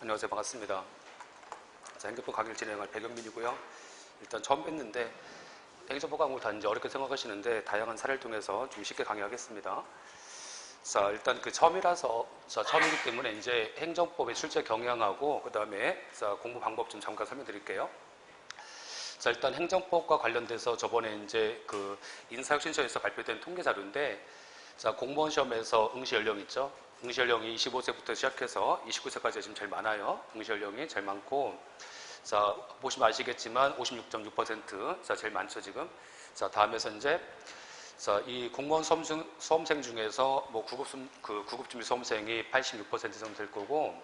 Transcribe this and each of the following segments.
안녕하세요. 반갑습니다. 자, 행정법 강의를 진행할 백영민이고요. 일단 처음 뵀는데 행정법 강의를 다 이제 어렵게 생각하시는데 다양한 사례를 통해서 좀 쉽게 강의하겠습니다. 자, 일단 처음이기 때문에 이제 행정법의 실제 경향하고 그 다음에 공부 방법 좀 잠깐 설명드릴게요. 자, 일단 행정법과 관련돼서 저번에 이제 그 인사혁신처에서 발표된 통계 자료인데, 자, 공무원 시험에서 응시 연령 있죠? 응시 연령이 25세부터 시작해서 29세까지 지금 제일 많아요. 응시 연령이 제일 많고, 자, 보시면 아시겠지만 56.6%, 자, 제일 많죠, 지금. 자, 다음에서 이제, 자, 이 공무원 수험생 중에서 뭐 구급 준비 수험생이 86% 정도 될 거고,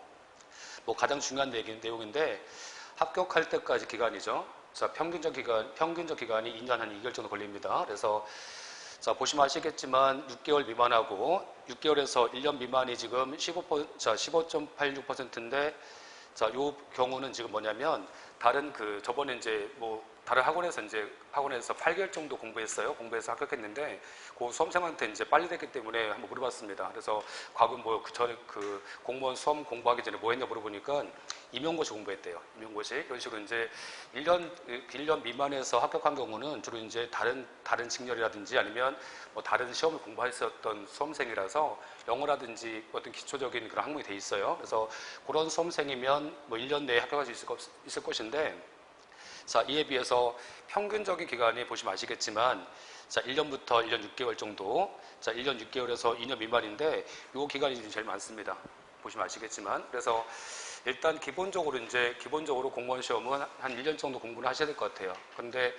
뭐 가장 중요한 내용인데, 합격할 때까지 기간이죠. 자, 평균적 기간이 2년 한 2개월 정도 걸립니다. 그래서 자, 보시면 아시겠지만 6개월 미만하고 6개월에서 1년 미만이 지금 15.86%인데, 자, 요 경우는 지금 뭐냐면 다른 저번에 이제 다른 학원에서 8개월 정도 공부해서 합격했는데 그 수험생한테 이제 빨리 됐기 때문에 한번 물어봤습니다. 그래서 과거 전에 공무원 수험 공부하기 전에 뭐 했냐 물어보니까 임용고시 공부했대요. 임용고시. 이런 식으로 이제 1년 미만에서 합격한 경우는 주로 이제 다른 직렬이라든지 아니면 뭐 다른 시험을 공부했었던 수험생이라서 영어라든지 어떤 기초적인 그런 학문이 돼 있어요. 그래서 그런 수험생이면 뭐 1년 내에 합격할 수 있을 것인데, 자, 이에 비해서 평균적인 기간이 보시면 아시겠지만, 자, 1년부터 1년 6개월 정도, 자, 1년 6개월에서 2년 미만인데, 요 기간이 제일 많습니다. 보시면 아시겠지만. 그래서 일단 기본적으로 공무원 시험은 한 1년 정도 공부를 하셔야 될 것 같아요. 근데,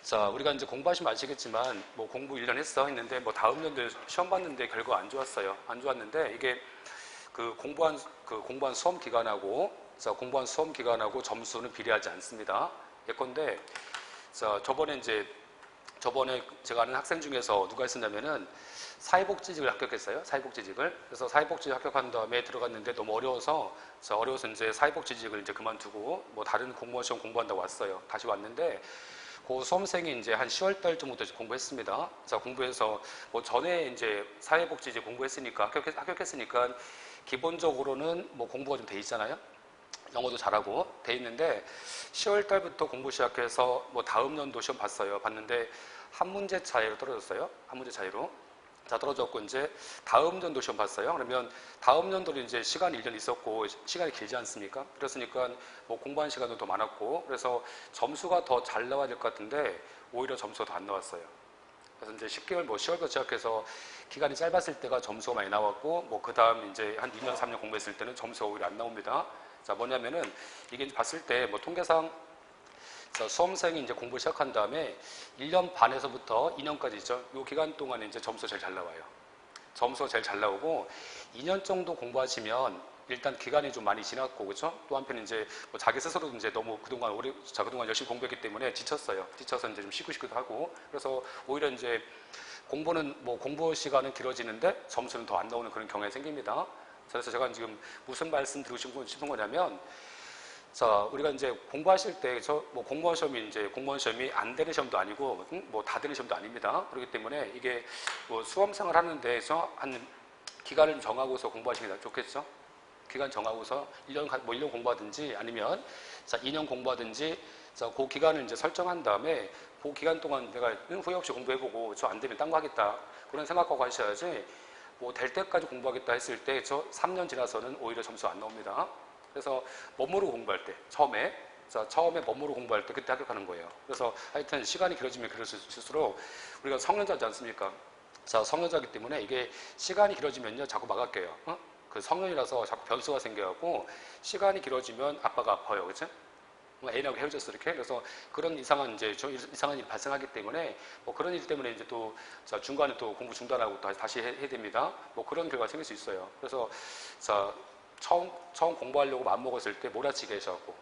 자, 우리가 이제 공부하시면 아시겠지만, 뭐 공부 1년 했는데, 뭐 다음 연도에 시험 봤는데 결과 안 좋았어요. 안 좋았는데, 이게 공부한 수험 기간하고, 자, 공부한 수험 기간하고 점수는 비례하지 않습니다. 예컨대, 자, 저번에 제가 아는 학생 중에서 누가 했었냐면은 사회복지직을 합격했어요. 사회복지직을. 그래서 사회복지직 합격한 다음에 들어갔는데 너무 어려워서 이제 사회복지직을 이제 그만두고 뭐 다른 공무원 시험 공부한다고 왔어요. 다시 왔는데 그 수험생이 이제 한 10월 달 정도부터 공부했습니다. 자, 공부해서 뭐 전에 이제 사회복지직 공부했으니까 합격했으니까 기본적으로는 뭐 공부가 좀 돼 있잖아요. 영어도 잘하고 돼 있는데 10월 달부터 공부 시작해서 뭐 다음 연도 시험 봤는데 한 문제 차이로 떨어졌어요. 한 문제 차이로. 자, 떨어졌고 이제 다음 연도 시험 봤어요. 그러면 다음 연도는 이제 시간이 1년 있었고 시간이 길지 않습니까? 그랬으니까 뭐 공부한 시간도 더 많았고 그래서 점수가 더 잘 나와야 될 것 같은데 오히려 점수가 더 안 나왔어요. 그래서 이제 10월부터 시작해서 기간이 짧았을 때가 점수가 많이 나왔고 뭐 그 다음 이제 한 2년, 3년 공부했을 때는 점수가 오히려 안 나옵니다. 자, 뭐냐면은 이게 봤을 때 뭐 통계상 수험생이 이제 공부 시작한 다음에 1년 반에서부터 2년까지 있죠. 이 기간 동안에 이제 점수가 제일 잘 나와요. 점수가 제일 잘 나오고 2년 정도 공부하시면 일단 기간이 좀 많이 지났고 그렇죠? 또 한편 이제 뭐 자기 스스로도 이제 너무 그동안 열심히 공부했기 때문에 지쳐서 이제 좀 쉬고 싶기도 하고 그래서 오히려 이제 공부 시간은 길어지는데 점수는 더 안 나오는 그런 경향이 생깁니다. 그래서 제가 지금 무슨 말씀 드리고 싶은 거냐면, 자, 우리가 이제 공부하실 때, 공무원 시험이 안 되는 시험도 아니고, 뭐 다 되는 시험도 아닙니다. 그렇기 때문에 이게 뭐 수험생활 하는데 한 기간을 정하고서 공부하시는 게 좋겠죠? 기간 정하고서 1년 공부하든지 아니면, 자, 2년 공부하든지, 자, 그 기간을 이제 설정한 다음에, 그 기간 동안 내가 후회 없이 공부해보고, 저 안 되면 딴 거 하겠다. 그런 생각하고 하셔야지, 뭐 될 때까지 공부하겠다 했을 때 3년 지나서는 오히려 점수가 안 나옵니다. 그래서 멋모르고 공부할 때 처음에 멋모르고 공부할 때 그때 합격하는 거예요. 그래서 하여튼 시간이 길어지면 길어질수록 우리가 성년자지 않습니까? 자, 성년자이기 때문에 이게 시간이 길어지면요 자꾸 막아껴요. 그 성년이라서 자꾸 변수가 생겨갖고 시간이 길어지면 아빠가 아파요. 그렇죠? 애인하고 헤어졌어 이렇게. 그래서 그런 이상한 일이 발생하기 때문에 뭐 그런 일 때문에 이제 또 중간에 또 공부 중단하고 다시 해야 됩니다. 뭐 그런 결과가 생길 수 있어요. 그래서 자, 처음 공부하려고 마음먹었을 때 몰아치기 해서갖고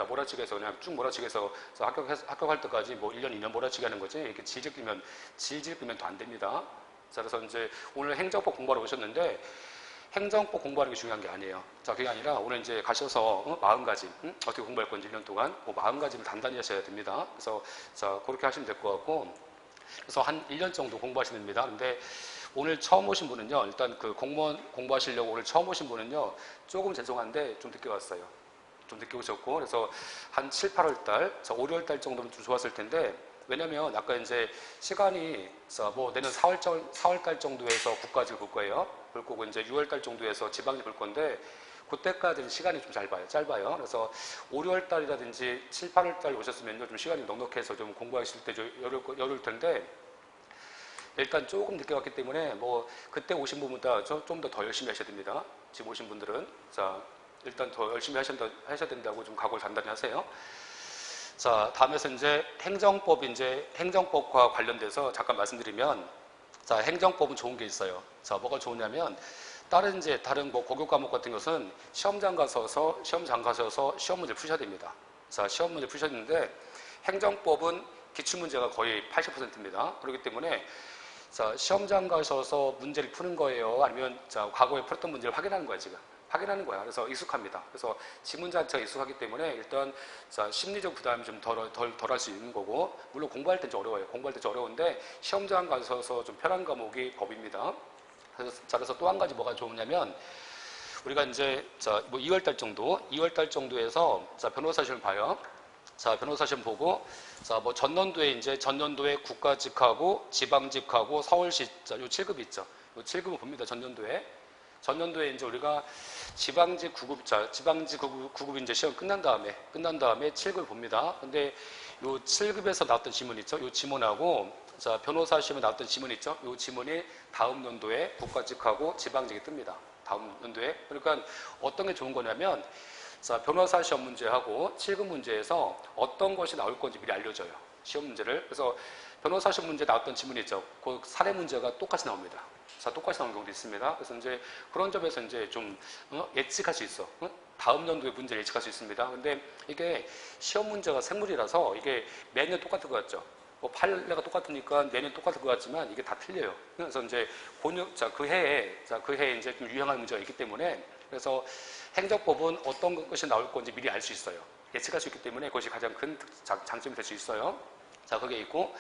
몰아치기 해서 그냥 쭉 몰아치기 해서 합격할 때까지 뭐 1년, 2년 몰아치기 하는 거지 이렇게 질질 끌면 더 안 됩니다. 자, 그래서 이제 오늘 행정법 공부하러 오셨는데 행정법 공부하는 게 중요한 게 아니에요. 자, 그게 아니라 오늘 이제 가셔서 마음가짐, 어떻게 공부할 건지 1년 동안 마음가짐을 단단히 하셔야 됩니다. 그래서 자, 그렇게 하시면 될 것 같고 그래서 한 1년 정도 공부하시면 됩니다. 근데 오늘 처음 오신 분은요, 일단 그 공무원 공부하시려고 오늘 처음 오신 분은요, 조금 죄송한데 좀 늦게 왔어요. 좀 늦게 오셨고, 그래서 한 7, 8월 달, 5, 6월 달 정도면 좀 좋았을 텐데, 왜냐면 아까 이제 시간이 뭐 내년 4월 달 정도에서 국가직을 볼 거예요. 볼 거고 이제 6월 달 정도에서 지방직 볼 건데, 그때까지는 시간이 좀 짧아요. 그래서 5, 6월 달이라든지 7, 8월 달 오셨으면요, 좀 시간이 넉넉해서 좀 공부하실 때 좀 여를 텐데, 일단 조금 늦게 왔기 때문에 뭐 그때 오신 분보다 좀 더 열심히 하셔야 됩니다. 지금 오신 분들은 자 일단 더 열심히 하셔야 된다고 좀 각오를 단단히 하세요. 자 다음에서 이제 행정법과 관련돼서 잠깐 말씀드리면 자 행정법은 좋은 게 있어요. 자 뭐가 좋으냐면 다른 뭐 고교 과목 같은 것은 시험장 가셔서 시험 문제를 푸셔야 됩니다. 자 시험 문제 푸셔야 되는데 행정법은 기출문제가 거의 80%입니다. 그렇기 때문에 자, 시험장 가셔서 문제를 푸는 거예요? 아니면 자, 과거에 풀었던 문제를 확인하는 거야, 지금? 확인하는 거야. 그래서 익숙합니다. 그래서 지문 자체가 익숙하기 때문에 일단 자, 심리적 부담이 좀 덜 할 수 있는 거고, 물론 공부할 때 좀 어려워요. 공부할 때 좀 어려운데 시험장 가셔서 좀 편한 과목이 법입니다. 그래서 또 한 가지 뭐가 좋으냐면 우리가 이제 자, 뭐 2월 달 정도에서 자, 변호사 시험 봐요. 자, 변호사 시험 보고, 자, 뭐 전년도에 국가직하고 지방직하고 서울시, 자, 요 7급 있죠. 요 7급을 봅니다. 전년도에 이제 우리가 지방직 9급 이제 시험 끝난 다음에 7급을 봅니다. 근데 요 7급에서 나왔던 지문 있죠. 요 지문하고, 자, 변호사 시험에 나왔던 지문 있죠. 요 지문이 다음 연도에 국가직하고 지방직이 뜹니다. 다음 연도에. 그러니까 어떤 게 좋은 거냐면, 자, 변호사 시험 문제하고 7급 문제에서 어떤 것이 나올 건지 미리 알려줘요. 시험 문제를. 그래서 변호사 시험 문제 나왔던 지문이 있죠. 그 사례 문제가 똑같이 나옵니다. 자, 똑같이 나오는 경우도 있습니다. 그래서 이제 그런 점에서 이제 좀 예측할 수 있어. 다음 연도의 문제를 예측할 수 있습니다. 근데 이게 시험 문제가 생물이라서 이게 매년 똑같을 것 같죠. 뭐 판례가 똑같으니까 매년 똑같을 것 같지만 이게 다 틀려요. 그래서 이제 그 해에 이제 좀 유행하는 문제가 있기 때문에 그래서 행정법은 어떤 것이 나올 건지 미리 알 수 있어요. 예측할 수 있기 때문에 그것이 가장 큰 장점이 될 수 있어요. 자, 그게 있고,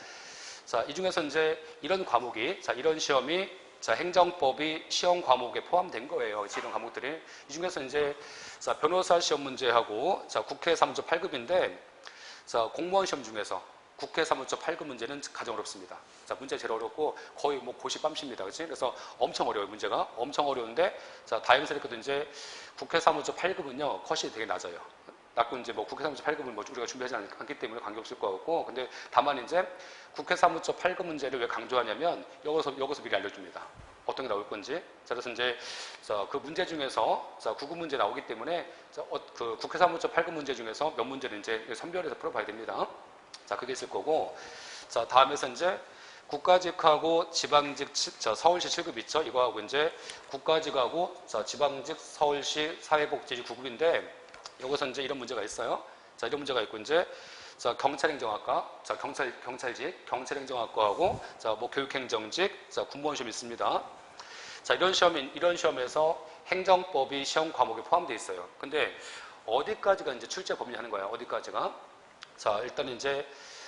자, 이 중에서 이제 이런 과목이, 자, 이런 시험이, 자, 행정법이 시험 과목에 포함된 거예요. 이런 과목들이. 이 중에서 이제, 자, 변호사 시험 문제하고, 자, 국회 사무처 8급인데, 자, 공무원 시험 중에서 국회 사무처 8급 문제는 가장 어렵습니다. 자, 문제 제일 어렵고 거의 뭐 고시밤시입니다. 그렇지? 그래서 엄청 어려워요, 문제가. 엄청 어려운데, 자, 다행스럽게도 이제 국회 사무처 8급은요, 컷이 되게 낮아요. 낮고 이제 뭐 국회 사무처 8급은 뭐 우리가 준비하지 않기 때문에 관계없을 것 같고, 근데 다만 이제 국회 사무처 8급 문제를 왜 강조하냐면, 여기서 미리 알려줍니다. 어떤 게 나올 건지. 자, 그래서 이제, 자, 그 문제 중에서, 자, 9급 문제 나오기 때문에, 자, 그 국회 사무처 8급 문제 중에서 몇 문제를 이제 선별해서 풀어봐야 됩니다. 자, 그게 있을 거고, 자, 다음에서 이제 국가직하고 지방직, 자, 서울시 7급 있죠? 이거하고 이제 국가직하고, 자, 지방직 서울시 사회복지직 9급인데, 여기서 이제 이런 문제가 있어요. 자, 이런 문제가 있고, 이제, 자, 경찰행정학과, 자, 경찰행정학과하고, 자, 뭐 교육행정직, 자, 군무원 시험 있습니다. 자, 이런 시험에서 행정법이 시험 과목에 포함되어 있어요. 근데 어디까지가 이제 출제 범위 하는 거야? 어디까지가? 자, 일단 이제,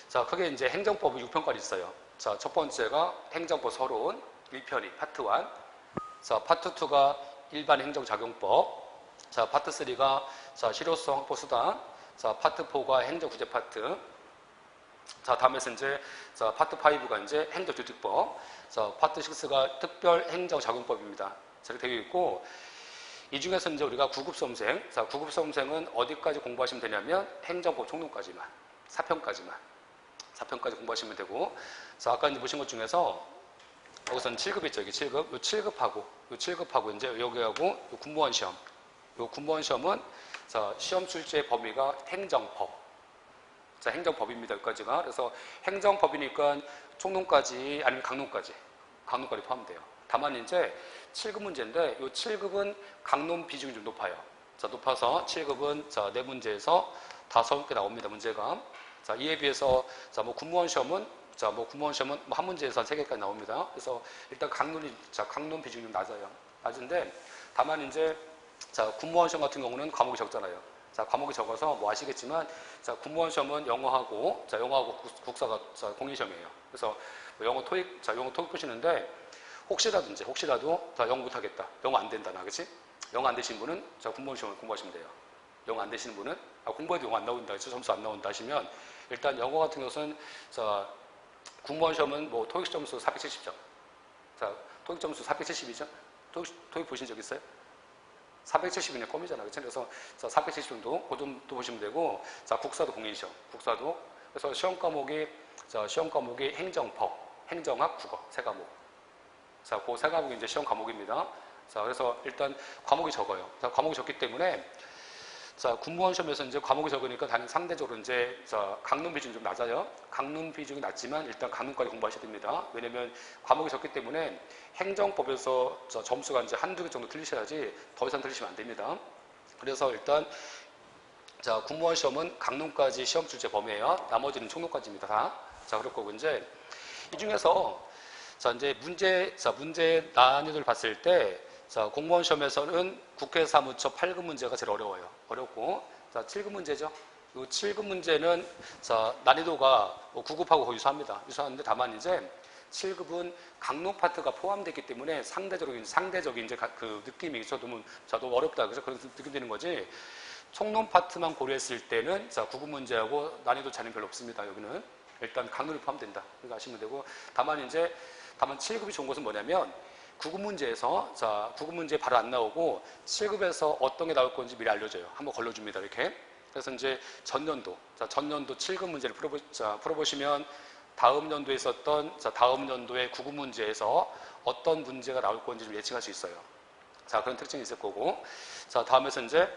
자, 크게 이제 행정법은 6편까지 있어요. 자, 첫 번째가 행정법 서론 1편이 파트 1. 자, 파트 2가 일반 행정작용법. 자, 파트 3가 자, 실효성 확보 수단. 자, 파트 4가 행정구제 파트. 자, 다음에서 이제 자, 파트 5가 이제 행정조직법. 자, 파트 6가 특별 행정작용법입니다. 자, 이렇게 되어 있고, 이 중에서 이제 우리가 9급 수험생, 자, 9급 수험생은 어디까지 공부하시면 되냐면 행정법 총론까지만, 4편까지 공부하시면 되고, 자, 아까 이제 보신 것 중에서 여기서는 7급 있죠, 여기 7급, 요 7급하고 이제 여기하고 요 군무원 시험, 요 군무원 시험은 자, 시험 출제 범위가 행정법, 자, 행정법입니다, 여기까지가. 그래서 행정법이니까 총론까지 아니면 강론까지 포함돼요. 다만 이제 7급 문제인데 이 7급은 강론 비중이 좀 높아요. 자, 높아서 7급은 자, 4문제에서 5개 나옵니다. 문제가. 자, 이에 비해서 자, 뭐 군무원 시험은 뭐 한 문제에서 3개까지 나옵니다. 그래서 일단 강론 비중이 좀 낮아요. 낮은데 다만 이제 자, 군무원 시험 같은 경우는 과목이 적잖아요. 자, 과목이 적어서 뭐 아시겠지만 자, 군무원 시험은 영어하고 국사가 자, 공인 시험이에요. 그래서 뭐 영어 토익 보시는데 혹시라도 자, 영어 못하겠다. 영어 안 된다. 나, 그치? 영어 안 되신 분은 자, 공무원 시험을 공부하시면 돼요. 영어 안 되시는 분은 공부해도 영어 안 나온다. 점수 안 나온다 하시면 일단 영어 같은 것은 자, 공무원 시험은 뭐 토익 점수 470점. 자, 토익 점수 470이죠? 토익 보신 적 있어요? 470이면 껌이잖아. 그치? 그래서 470 정도, 그 정도 보시면 되고, 자, 국사도 공인시험. 국사도. 그래서 시험 과목이 행정법, 행정학, 국어, 세 과목. 자, 그 세 과목이 이제 시험 과목입니다. 자, 그래서 일단 과목이 적어요. 자, 과목이 적기 때문에, 자, 공무원 시험에서 이제 과목이 적으니까 당연히 상대적으로 이제, 자, 강론 비중이 좀 낮아요. 강론 비중이 낮지만 일단 강론까지 공부하셔야 됩니다. 왜냐면 과목이 적기 때문에 행정법에서 점수가 이제 한두 개 정도 틀리셔야지 더 이상 틀리시면 안 됩니다. 그래서 일단, 자, 공무원 시험은 강론까지 시험 출제 범위예요. 나머지는 총론까지입니다. 다. 자, 그렇고 이제 이 중에서 자, 이제 문제 난이도를 봤을 때 자, 공무원 시험에서는 국회 사무처 8급 문제가 제일 어려워요. 어렵고 자, 7급 문제죠. 이 7급 문제는 자, 난이도가 9급하고 거의 유사합니다. 유사한데 다만 이제 7급은 강론 파트가 포함되기 때문에 상대적인 이제 그 느낌이 너무 어렵다. 그래서 그런 느낌 드는 거지. 총론 파트만 고려했을 때는 자, 9급 문제하고 난이도 차이는 별로 없습니다. 여기는 일단 강론이 포함된다. 그렇게 아시면 되고 다만 7급이 좋은 것은 뭐냐면 9급 문제에서 자, 9급 문제 바로 안 나오고 7급에서 어떤 게 나올 건지 미리 알려줘요. 한번 걸러줍니다. 이렇게. 그래서 이제 전년도 7급 문제를 풀어보시면 다음 연도에 있었던 다음 연도의 9급 문제에서 어떤 문제가 나올 건지 좀 예측할 수 있어요. 자, 그런 특징이 있을 거고. 자, 다음에서 이제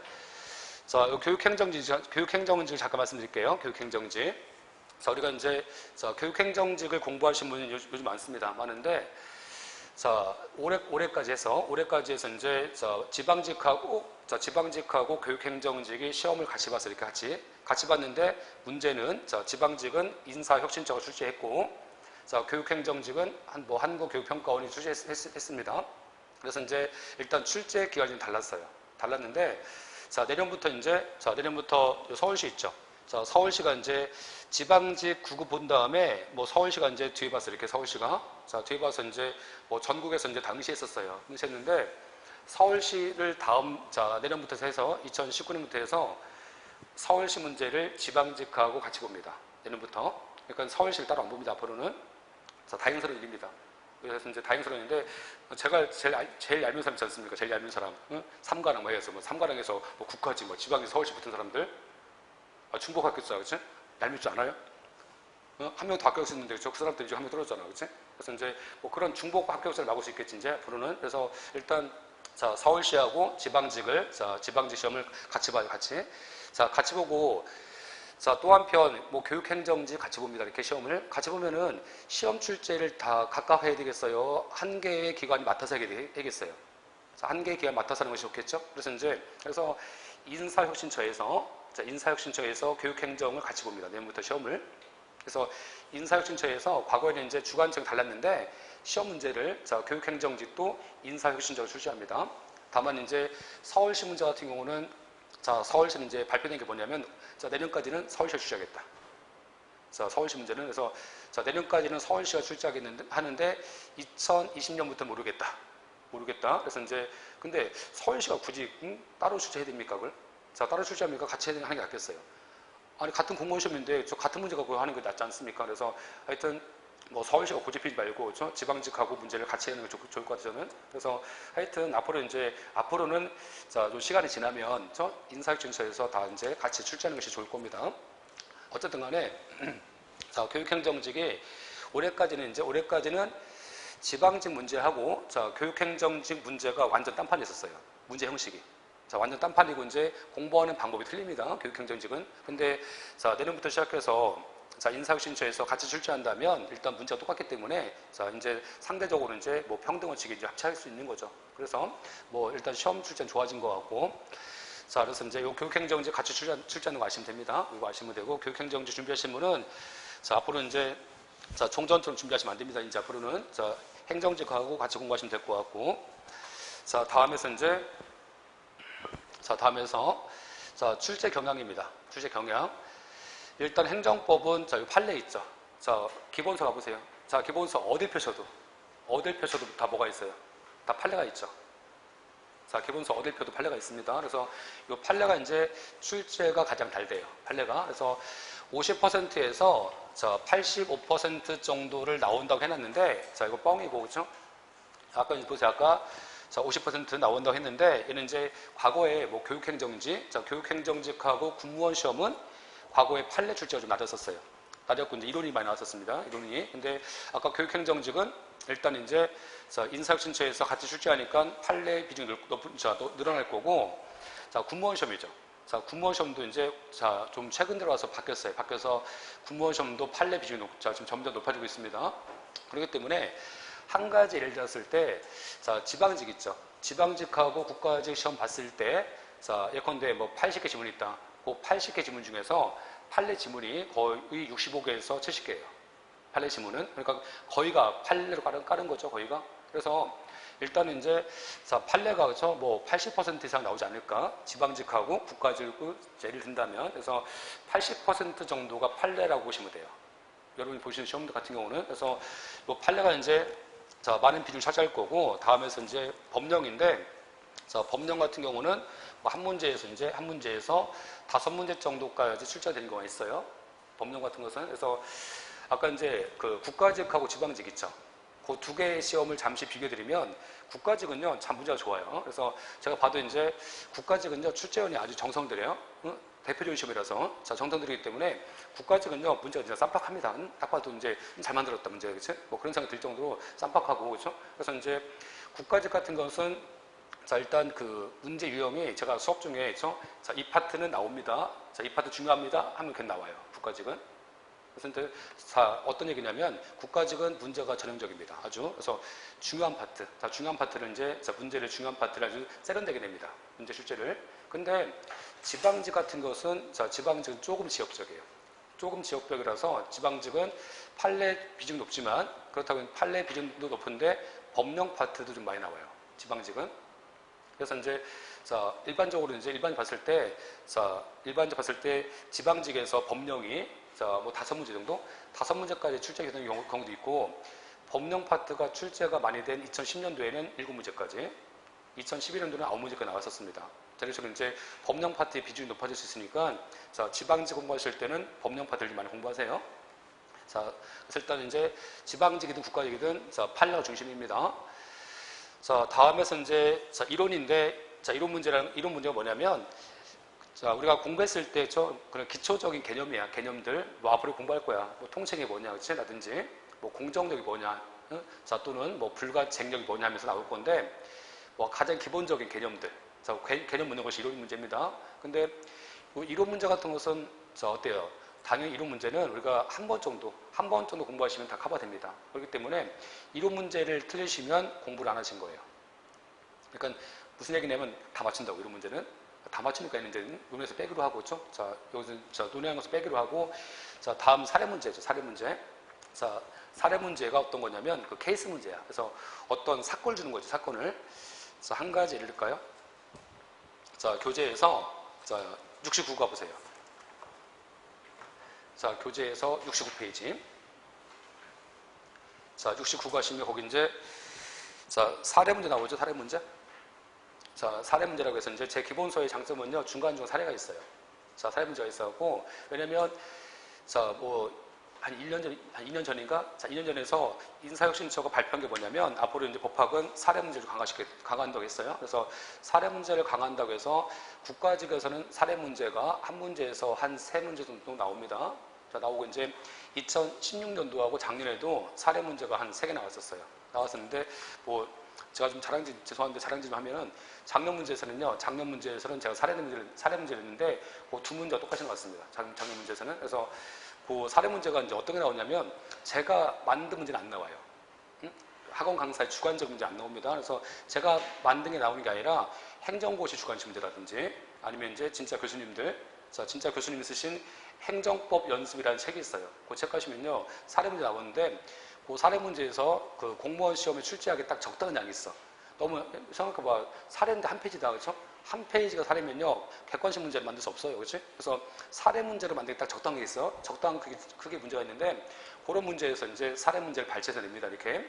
자, 교육행정직을 잠깐 말씀드릴게요. 교육행정직. 자, 우리가 이제 교육행정직을 공부하신 분이 요즘 많습니다. 자, 올해까지 해서 이제 지방직하고 교육행정직이 시험을 같이 봤어. 이렇게 같이 봤는데 문제는 지방직은 인사혁신처가 출제했고 자, 교육행정직은 한국교육평가원이 출제했습니다. 그래서 이제 일단 출제 기간이 좀 달랐는데 자, 내년부터 서울시 있죠. 자, 서울시가 이제 지방직 9급 본 다음에 서울시가 이제 뒤에 봐서 이렇게 서울시가 뒤에 봐서 이제 전국에서 이제 당시에 했었어요. 했는데 서울시를 내년부터 해서 2019년부터 해서 서울시 문제를 지방직하고 같이 봅니다. 내년부터. 그러니까 서울시를 따로 안 봅니다. 앞으로는. 자, 다행스러운 일입니다. 그래서 이제 다행스러운 일인데 제가 제일 얄미운 사람 있지 않습니까? 제일 얄미운 사람. 응? 3관왕 해서 3관왕에서 국가지 지방에 서울시 붙은 사람들. 중복합격자, 그치? 얄밉지 않아요? 한 명도 합격했는데 그 사람들이 지금 한 명 떨어졌잖아, 그치? 그래서 이제 그런 중복 합격자를 막을 수 있겠지, 이제 앞으로는. 그래서 일단, 자, 서울시하고 지방직 시험을 같이 봐요, 같이. 자, 같이 보고, 자, 또 한편, 교육행정직 같이 봅니다. 이렇게 시험을. 같이 보면은 시험 출제를 다 각각 해야 되겠어요? 한 개의 기관이 맡아서 해야겠어요? 자, 한 개의 기관이 맡아서 하는 것이 좋겠죠? 그래서 인사혁신처에서 교육행정을 같이 봅니다. 내년부터 시험을. 그래서 인사혁신처에서 과거에는 이제 주관청이 달랐는데 시험 문제를 교육행정직도 인사혁신처가 출제합니다. 다만 이제 서울시 문제 같은 경우는 서울시는 이제 발표된 게 뭐냐면 내년까지는 서울시가 출제하겠다. 자, 서울시 문제는 그래서 내년까지는 서울시가 출제하는데 2020년부터 모르겠다. 그래서 이제 근데 서울시가 굳이 따로 출제해야 됩니까, 그걸? 자, 따로 출제합니까? 같이 하는 게 낫겠어요. 아니, 같은 공무원 시험인데 같은 문제 갖고 하는 게 낫지 않습니까? 그래서 하여튼 서울시가 고집피지 말고 지방직하고 문제를 같이 하는 게 좋을 것 같아요, 저는. 그래서 하여튼 앞으로는 좀 시간이 지나면 인사혁신처에서 다 이제 같이 출제하는 것이 좋을 겁니다. 어쨌든 간에 자, 교육행정직이 올해까지는 지방직 문제하고 교육행정직 문제가 완전 딴판이 있었어요. 문제 형식이. 자, 완전 딴판이고 이제 공부하는 방법이 틀립니다. 교육행정직은. 근데 내년부터 시작해서 인사혁신처에서 같이 출제한다면 일단 문제가 똑같기 때문에 이제 상대적으로 이제 평등원칙이 이제 합치할 수 있는 거죠. 그래서 일단 시험 출제는 좋아진 것 같고 자, 그래서 이제 요 교육행정직 같이 출제하는 거 아시면 됩니다. 이거 아시면 되고 교육행정직 준비하신 분은 앞으로 이제 총전처럼 준비하시면 안 됩니다. 이제 앞으로는 행정직하고 같이 공부하시면 될 것 같고 다음에서 출제 경향입니다. 출제 경향. 일단 행정법은 이 판례 있죠. 자, 기본서 가보세요. 자, 기본서 어디 펴셔도 얻을 표셔도 다 뭐가 있어요? 다 판례가 있죠. 자, 기본서 얻을 표도 판례가 있습니다. 그래서 이 판례가 이제 출제가 가장 잘 돼요. 판례가. 그래서 50%에서 85% 정도를 나온다고 해놨는데, 자, 이거 뻥이고, 그죠? 아까 보세요. 아까 50% 나온다고 했는데, 얘는 이제 과거에 뭐 교육행정직, 자, 교육행정직하고 군무원 시험은 과거에 판례 출제가 좀 낮았었어요. 낮았고, 이제 이론이 많이 나왔었습니다. 이론이. 근데 아까 교육행정직은 일단 이제 인사혁신처에서 같이 출제하니까 판례 비중이 늘어날 거고, 자, 군무원 시험이죠. 자, 군무원 시험도 이제 좀 최근 들어와서 바뀌었어요. 바뀌어서 군무원 시험도 판례 비중이 지금 점점 높아지고 있습니다. 그렇기 때문에 한 가지 예를 들었을 때, 자, 지방직 있죠. 지방직하고 국가직 시험 봤을 때, 자, 예컨대 뭐 80개 지문이 있다. 그 80개 지문 중에서 판례 지문이 거의 65개에서 70개예요. 판례 지문은. 그러니까 거의가 판례로 깔은 거죠, 거의가. 그래서 일단은 이제 판례가 그렇죠, 뭐 80% 이상 나오지 않을까. 지방직하고 국가직을 예를 든다면. 그래서 80% 정도가 판례라고 보시면 돼요. 여러분이 보시는 시험들 같은 경우는. 그래서 뭐 판례가 이제 많은 비중을 차지할 거고, 다음에서 이제 법령인데, 법령 같은 경우는 뭐 한 문제에서 5문제 정도까지 출제되는 경우가 있어요. 법령 같은 것은. 그래서 아까 이제 그 국가직하고 지방직 있죠. 그 두 개의 시험을 잠시 비교드리면, 국가직은요, 참 문제가 좋아요. 그래서 제가 봐도 이제 국가직은요, 출제원이 아주 정성들여요. 대표적인 시험이라서. 자, 정성들이기 때문에 국가직은요, 문제가 진짜 쌈박합니다. 딱 봐도 이제 잘 만들었다, 문제가. 그치? 뭐 그런 생각이 들 정도로 쌈박하고, 그렇죠? 그래서 이제 국가직 같은 것은, 자, 일단 그 문제 유형이 제가 수업 중에, 그렇죠? 자, 이 파트는 나옵니다. 자, 이 파트 중요합니다. 하면 그냥 나와요. 국가직은. 그래서 어떤 얘기냐면, 국가직은 문제가 전형적입니다. 아주. 그래서 중요한 파트. 자, 중요한 파트를 이제, 중요한 파트를 아주 세련되게 냅니다. 문제 출제를. 근데 지방직 같은 것은, 자, 지방직은 조금 지역적이에요. 조금 지역적이라서 지방직은 판례 비중이 높지만, 그렇다고 판례 비중도 높은데 법령 파트도 좀 많이 나와요. 지방직은. 그래서 이제, 자, 일반적으로 이제 봤을 때 지방직에서 법령이, 자, 뭐 5문제 정도? 5문제까지 출제되는 경우도 있고, 법령 파트가 출제가 많이 된 2010년도에는 7문제까지, 2011년도는 9문제까지 나왔었습니다. 그래서 이제 법령 파트의 비중이 높아질 수 있으니까, 자, 지방직 공부하실 때는 법령 파트를 많이 공부하세요. 자, 그래서 일단 이제 지방직이든 국가직이든, 자, 판례가 중심입니다. 자, 다음에서 이제, 자, 이론인데, 자, 이론 문제가 뭐냐면, 자, 우리가 공부했을 때 그런 기초적인 개념이야. 개념들. 뭐 앞으로 공부할 거야. 뭐 통칭이 뭐냐, 그치? 라든지, 뭐 공정력이 뭐냐, 자, 또는 뭐 불가쟁력이 뭐냐 하면서 나올 건데, 뭐 가장 기본적인 개념들. 자, 개념 묻는 것이 이론 문제입니다. 근데 뭐 이론 문제 같은 것은, 자, 어때요? 당연히 이론 문제는 우리가 한 번 정도 공부하시면 다 커버됩니다. 그렇기 때문에 이론 문제를 틀리시면 공부를 안 하신 거예요. 그러니까 무슨 얘기냐면 다 맞춘다고, 이론 문제는. 다 맞추니까 이제는 논에서 빼기로 하고, 그렇죠? 자, 여기서 논의한 것을 빼기로 하고, 자, 다음 사례 문제죠. 사례 문제. 자, 사례 문제가 어떤 거냐면 그 케이스 문제야. 그래서 어떤 사건을 주는 거죠. 사건을. 자, 한 가지 예를 들까요? 자, 교재에서, 자, 69 가보세요. 자, 교재에서 69페이지. 자, 69 가시면 거기 이제, 자, 사례 문제 나오죠. 사례 문제. 자, 사례 문제라고 해서 이제 제 기본서의 장점은요, 중간중간 사례가 있어요. 자, 사례 문제가 있어갖고, 왜냐면, 자, 뭐, 한 2년 전인가? 자, 2년 전에서 인사혁신처가 발표한 게 뭐냐면, 앞으로 이제 법학은 사례 문제를 강화한다고 했어요. 그래서 사례 문제를 강화한다고 해서 국가직에서는 사례 문제가 한 문제에서 한 3문제 정도 나옵니다. 자, 나오고 이제 2016년도하고 작년에도 사례 문제가 한 3개 나왔었어요. 나왔었는데, 뭐, 제가 좀 죄송한데 자랑질 좀 하면은, 작년 문제에서는 제가 사례 문제를 했는데, 그 2문제가 똑같은 것 같습니다. 작년 문제에서는. 그래서 그 사례 문제가 이제 어떤 게 나오냐면, 제가 만든 문제는 안 나와요. 학원 강사의 주관적 문제 안 나옵니다. 그래서 제가 만든 게 나오는 게 아니라 행정고시 주관식 문제라든지, 아니면 이제 진짜 교수님들, 자, 진짜 교수님이 쓰신 행정법 연습이라는 책이 있어요. 그 책 가시면요, 사례 문제 나오는데, 그 사례 문제에서 그 공무원 시험에 출제하기 딱 적당한 양이 있어. 너무 생각해봐. 사례인데 한 페이지다, 그렇죠? 한 페이지가 사례면요, 객관식 문제를 만들 수 없어요, 그렇지? 그래서 사례 문제를 만들기 딱 적당한 게 있어. 적당한 크게 문제가 있는데, 그런 문제에서 이제 사례 문제를 발췌해서 냅니다, 이렇게.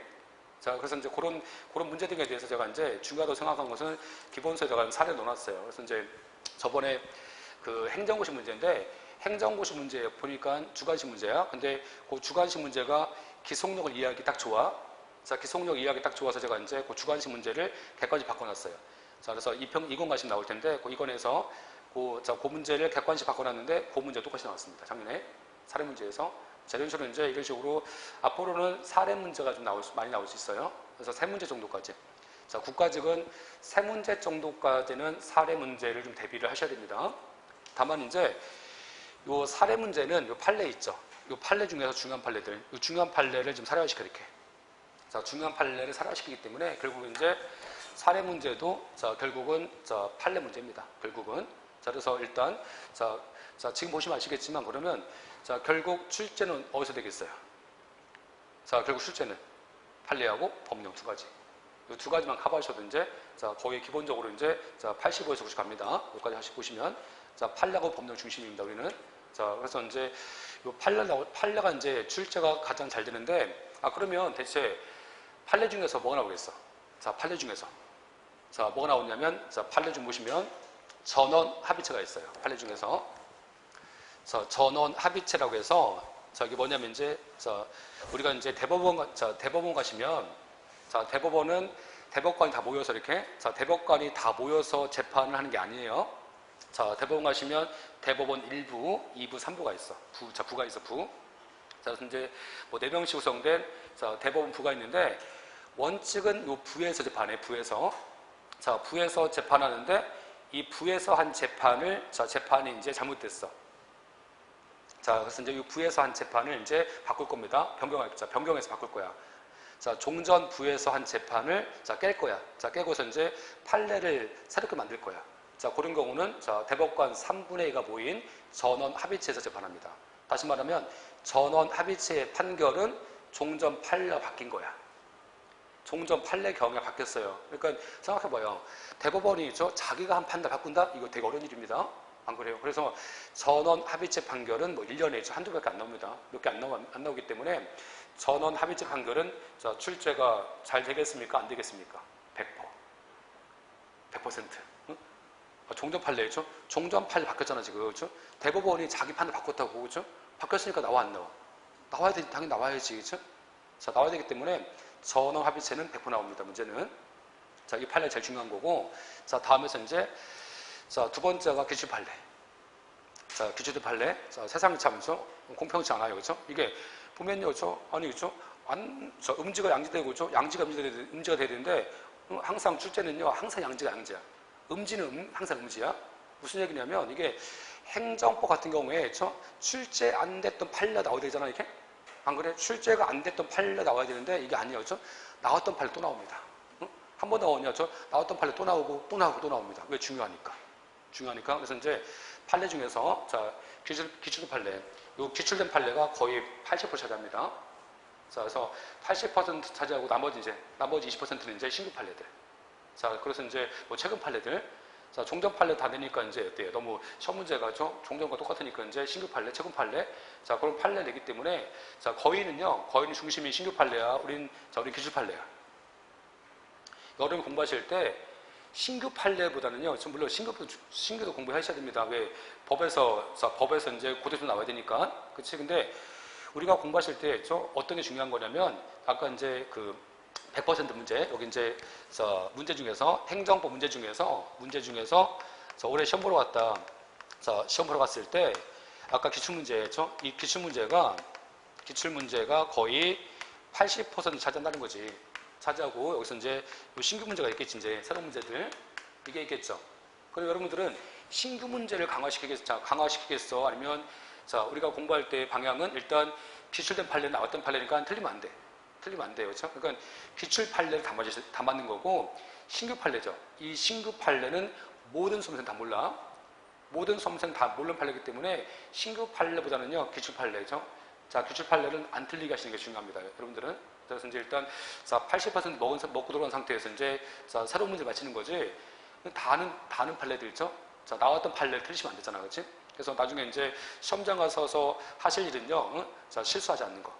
자, 그래서 이제 그런 문제 등에 대해서 제가 이제 중요하다고 생각한 것은 기본서에 제가 사례를 넣어놨어요. 그래서 이제 저번에 그 행정고시 문제인데 행정고시 문제 보니까 주관식 문제야. 근데 그 주관식 문제가 기속력을 이해하기 딱 좋아. 자, 기속력 이해하기 딱 좋아서 제가 이제 그 주관식 문제를 객관식 바꿔놨어요. 자, 그래서 이건가식 나올 텐데 그 이건에서 그 문제를 객관식 바꿔놨는데 그 문제 똑같이 나왔습니다. 작년에 사례 문제에서. 자, 이런 식으로 이제 이런 식으로 앞으로는 사례 문제가 좀 많이 나올 수 있어요. 그래서 세 문제 정도까지. 자, 국가직은 세 문제 정도까지는 사례 문제를 좀 대비를 하셔야 됩니다. 다만 이제 요 사례 문제는 요 판례 있죠. 요 판례 중에서 중요한 판례들, 요 중요한 판례를 좀 사례화시켜 이렇게. 자, 중요한 판례를 사례화시키기 때문에 결국 이제 사례 문제도 자, 결국은 자, 판례 문제입니다. 결국은. 자, 그래서 일단 자, 지금 보시면 아시겠지만 그러면 자, 결국 출제는 어디서 되겠어요? 자, 결국 출제는 판례하고 법령 두 가지. 이 두 가지만 커버하셔도 이제 자, 거의 기본적으로 이제 자, 85에서 90 갑니다. 여기까지 보시면 자, 판례하고 법령 중심입니다. 우리는. 자, 그래서 이제 요 판례가 이제 출제가 가장 잘 되는데 그러면 대체 판례 중에서 뭐가 나오겠어? 자, 판례 중에서. 자, 뭐가 나오냐면 자, 판례 중 보시면 전원 합의체가 있어요. 판례 중에서. 자, 전원 합의체라고 해서 저기 뭐냐면 이제 자, 우리가 이제 대법원 가시면 자, 대법원은 대법관이 다 모여서 이렇게 자, 대법관이 다 모여서 재판을 하는 게 아니에요. 자, 대법원 가시면 대법원 1부, 2부, 3부가 있어. 부가 있어, 부. 자, 그래서 이제 뭐 4명씩 구성된 자, 대법원 부가 있는데 원칙은 요 부에서 재판해, 부에서. 자, 부에서 재판하는데 이 부에서 한 재판을 자, 재판이 이제 잘못됐어. 자, 그래서 이제 이 부에서 한 재판을 이제 바꿀 겁니다. 변경해서 바꿀 거야. 자, 종전 부에서 한 재판을 자, 깰 거야. 자, 깨고서 이제 판례를 새롭게 만들 거야. 자, 그런 경우는 자, 대법관 3분의 2가 모인 전원 합의체에서 재판합니다. 다시 말하면 전원 합의체의 판결은 종전 판례가 바뀐 거야. 종전 판례 경우가 바뀌었어요. 그러니까 생각해봐요. 대법원이 자기가 한 판단 바꾼다? 이거 되게 어려운 일입니다. 안 그래요? 그래서 전원 합의체 판결은 뭐 1년에 한두 개밖에 안 나옵니다. 몇 개 안 나오기 때문에 전원 합의체 판결은 자, 출제가 잘 되겠습니까? 안 되겠습니까? 100%. 100%. 응? 종전 판례죠? 종전 판례 바뀌었잖아, 지금. 그렇죠? 대법원이 자기 판을 바꿨다고, 그렇죠? 바뀌었으니까 나와, 안 나와? 나와야 돼, 당연히 나와야지, 그렇죠? 자, 나와야 되기 때문에 전원 합의체는 100% 나옵니다, 문제는. 자, 이 판례가 제일 중요한 거고. 자, 다음에서 이제 자, 두 번째가 규칙 판례. 자, 규칙 판례. 자, 세상이 참 공평치 않아요. 그렇죠? 이게 보면요. 그렇죠? 음지가 양지되고 그렇죠? 양지가 음지가 돼야 되는데 항상 출제는요. 항상 양지가 양지야. 음지는 항상 음지야. 무슨 얘기냐면 이게 행정법 같은 경우에 그렇죠? 출제 안 됐던 판례가 나와야 되잖아, 이렇게. 안 그래? 출제가 안 됐던 판례가 나와야 되는데 이게 아니에요. 그렇죠? 나왔던 판례 또 나옵니다. 한 번 나오냐? 나왔던 판례 또 나오고 또 나옵니다. 왜? 중요하니까. 그래서 이제 판례 중에서 자, 기출 판례. 요 기출된 판례가 거의 80% 차지합니다. 자, 그래서 80% 차지하고 나머지 20%는 이제 신규 판례들. 자, 그래서 이제 뭐 최근 판례들. 자, 종전 판례 다 내니까 이제 어때요? 너무 시험 문제가 종전과 똑같으니까 이제 신규 판례, 최근 판례. 자, 그런 판례 내기 때문에 자, 거의는 중심이 신규 판례야. 우린 기출 판례야. 여름 공부하실 때 신규 판례보다는요, 물론 신규도 공부하셔야 됩니다. 왜? 법에서 이제 고대로 나와야 되니까. 그치? 근데 우리가 공부하실 때, 어떤 게 중요한 거냐면, 아까 이제 그 100% 문제, 여기 이제, 문제 중에서, 행정법 문제 중에서, 올해 시험 보러 갔다. 자, 시험 보러 갔을 때, 아까 기출문제죠? 이 기출문제가 거의 80% 차지한다는 거지. 차지하고 여기서 이제 신규 문제가 있겠지, 이제 새로운 문제들 이게 있겠죠. 그리고 여러분들은 신규 문제를 강화시키겠어? 아니면 자, 우리가 공부할 때 방향은 일단 기출된 판례 나왔던 판례니까 틀리면 안 돼. 그렇죠? 그러니까 기출 판례를 다 맞는 거고 신규 판례죠. 이 신규 판례는 모든 수험생 다 몰라. 모든 수험생 다 모르는 판례이기 때문에 신규 판례보다는요 기출 판례죠. 자, 기출 판례는 안 틀리게 하시는 게 중요합니다. 여러분들은. 그래서 이제 일단 80% 먹고 들어간 상태에서 이제 새로운 문제 맞히는 거지. 다 아는 판례들 있죠. 자, 나왔던 판례를 틀리시면 안 되잖아, 그렇지? 그래서 나중에 이제 시험장 가서 하실 일은요, 자, 실수하지 않는 거.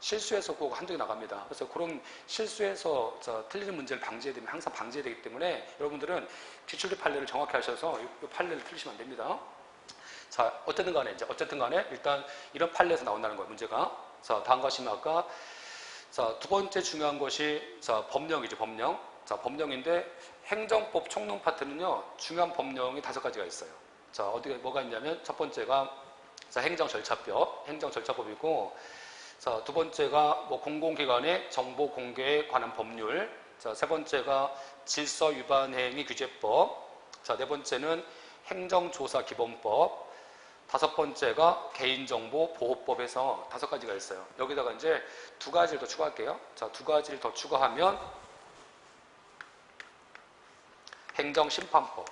실수해서 꼭 한두 개 나갑니다. 그래서 그런 실수해서 틀리는 문제를 방지해야 되면 항상 방지해야 되기 때문에 여러분들은 기출리 판례를 정확히 하셔서 이 판례를 틀리시면 안 됩니다. 자, 어쨌든 간에 일단 이런 판례에서 나온다는 거예요, 문제가. 자, 다음과 같이 아까 자, 두 번째 중요한 것이 법령이죠, 법령. 자, 법령인데 행정법 총론 파트는요, 중요한 법령이 5가지가 있어요. 자, 뭐가 있냐면 첫 번째가 행정절차법이고, 자, 두 번째가 공공기관의 정보 공개에 관한 법률, 자, 세 번째가 질서 위반 행위 규제법, 자, 네 번째는 행정조사기본법, 다섯 번째가 개인정보 보호법에서 5가지가 있어요. 여기다가 이제 2가지를 더 추가할게요. 자, 2가지를 더 추가하면 행정심판법.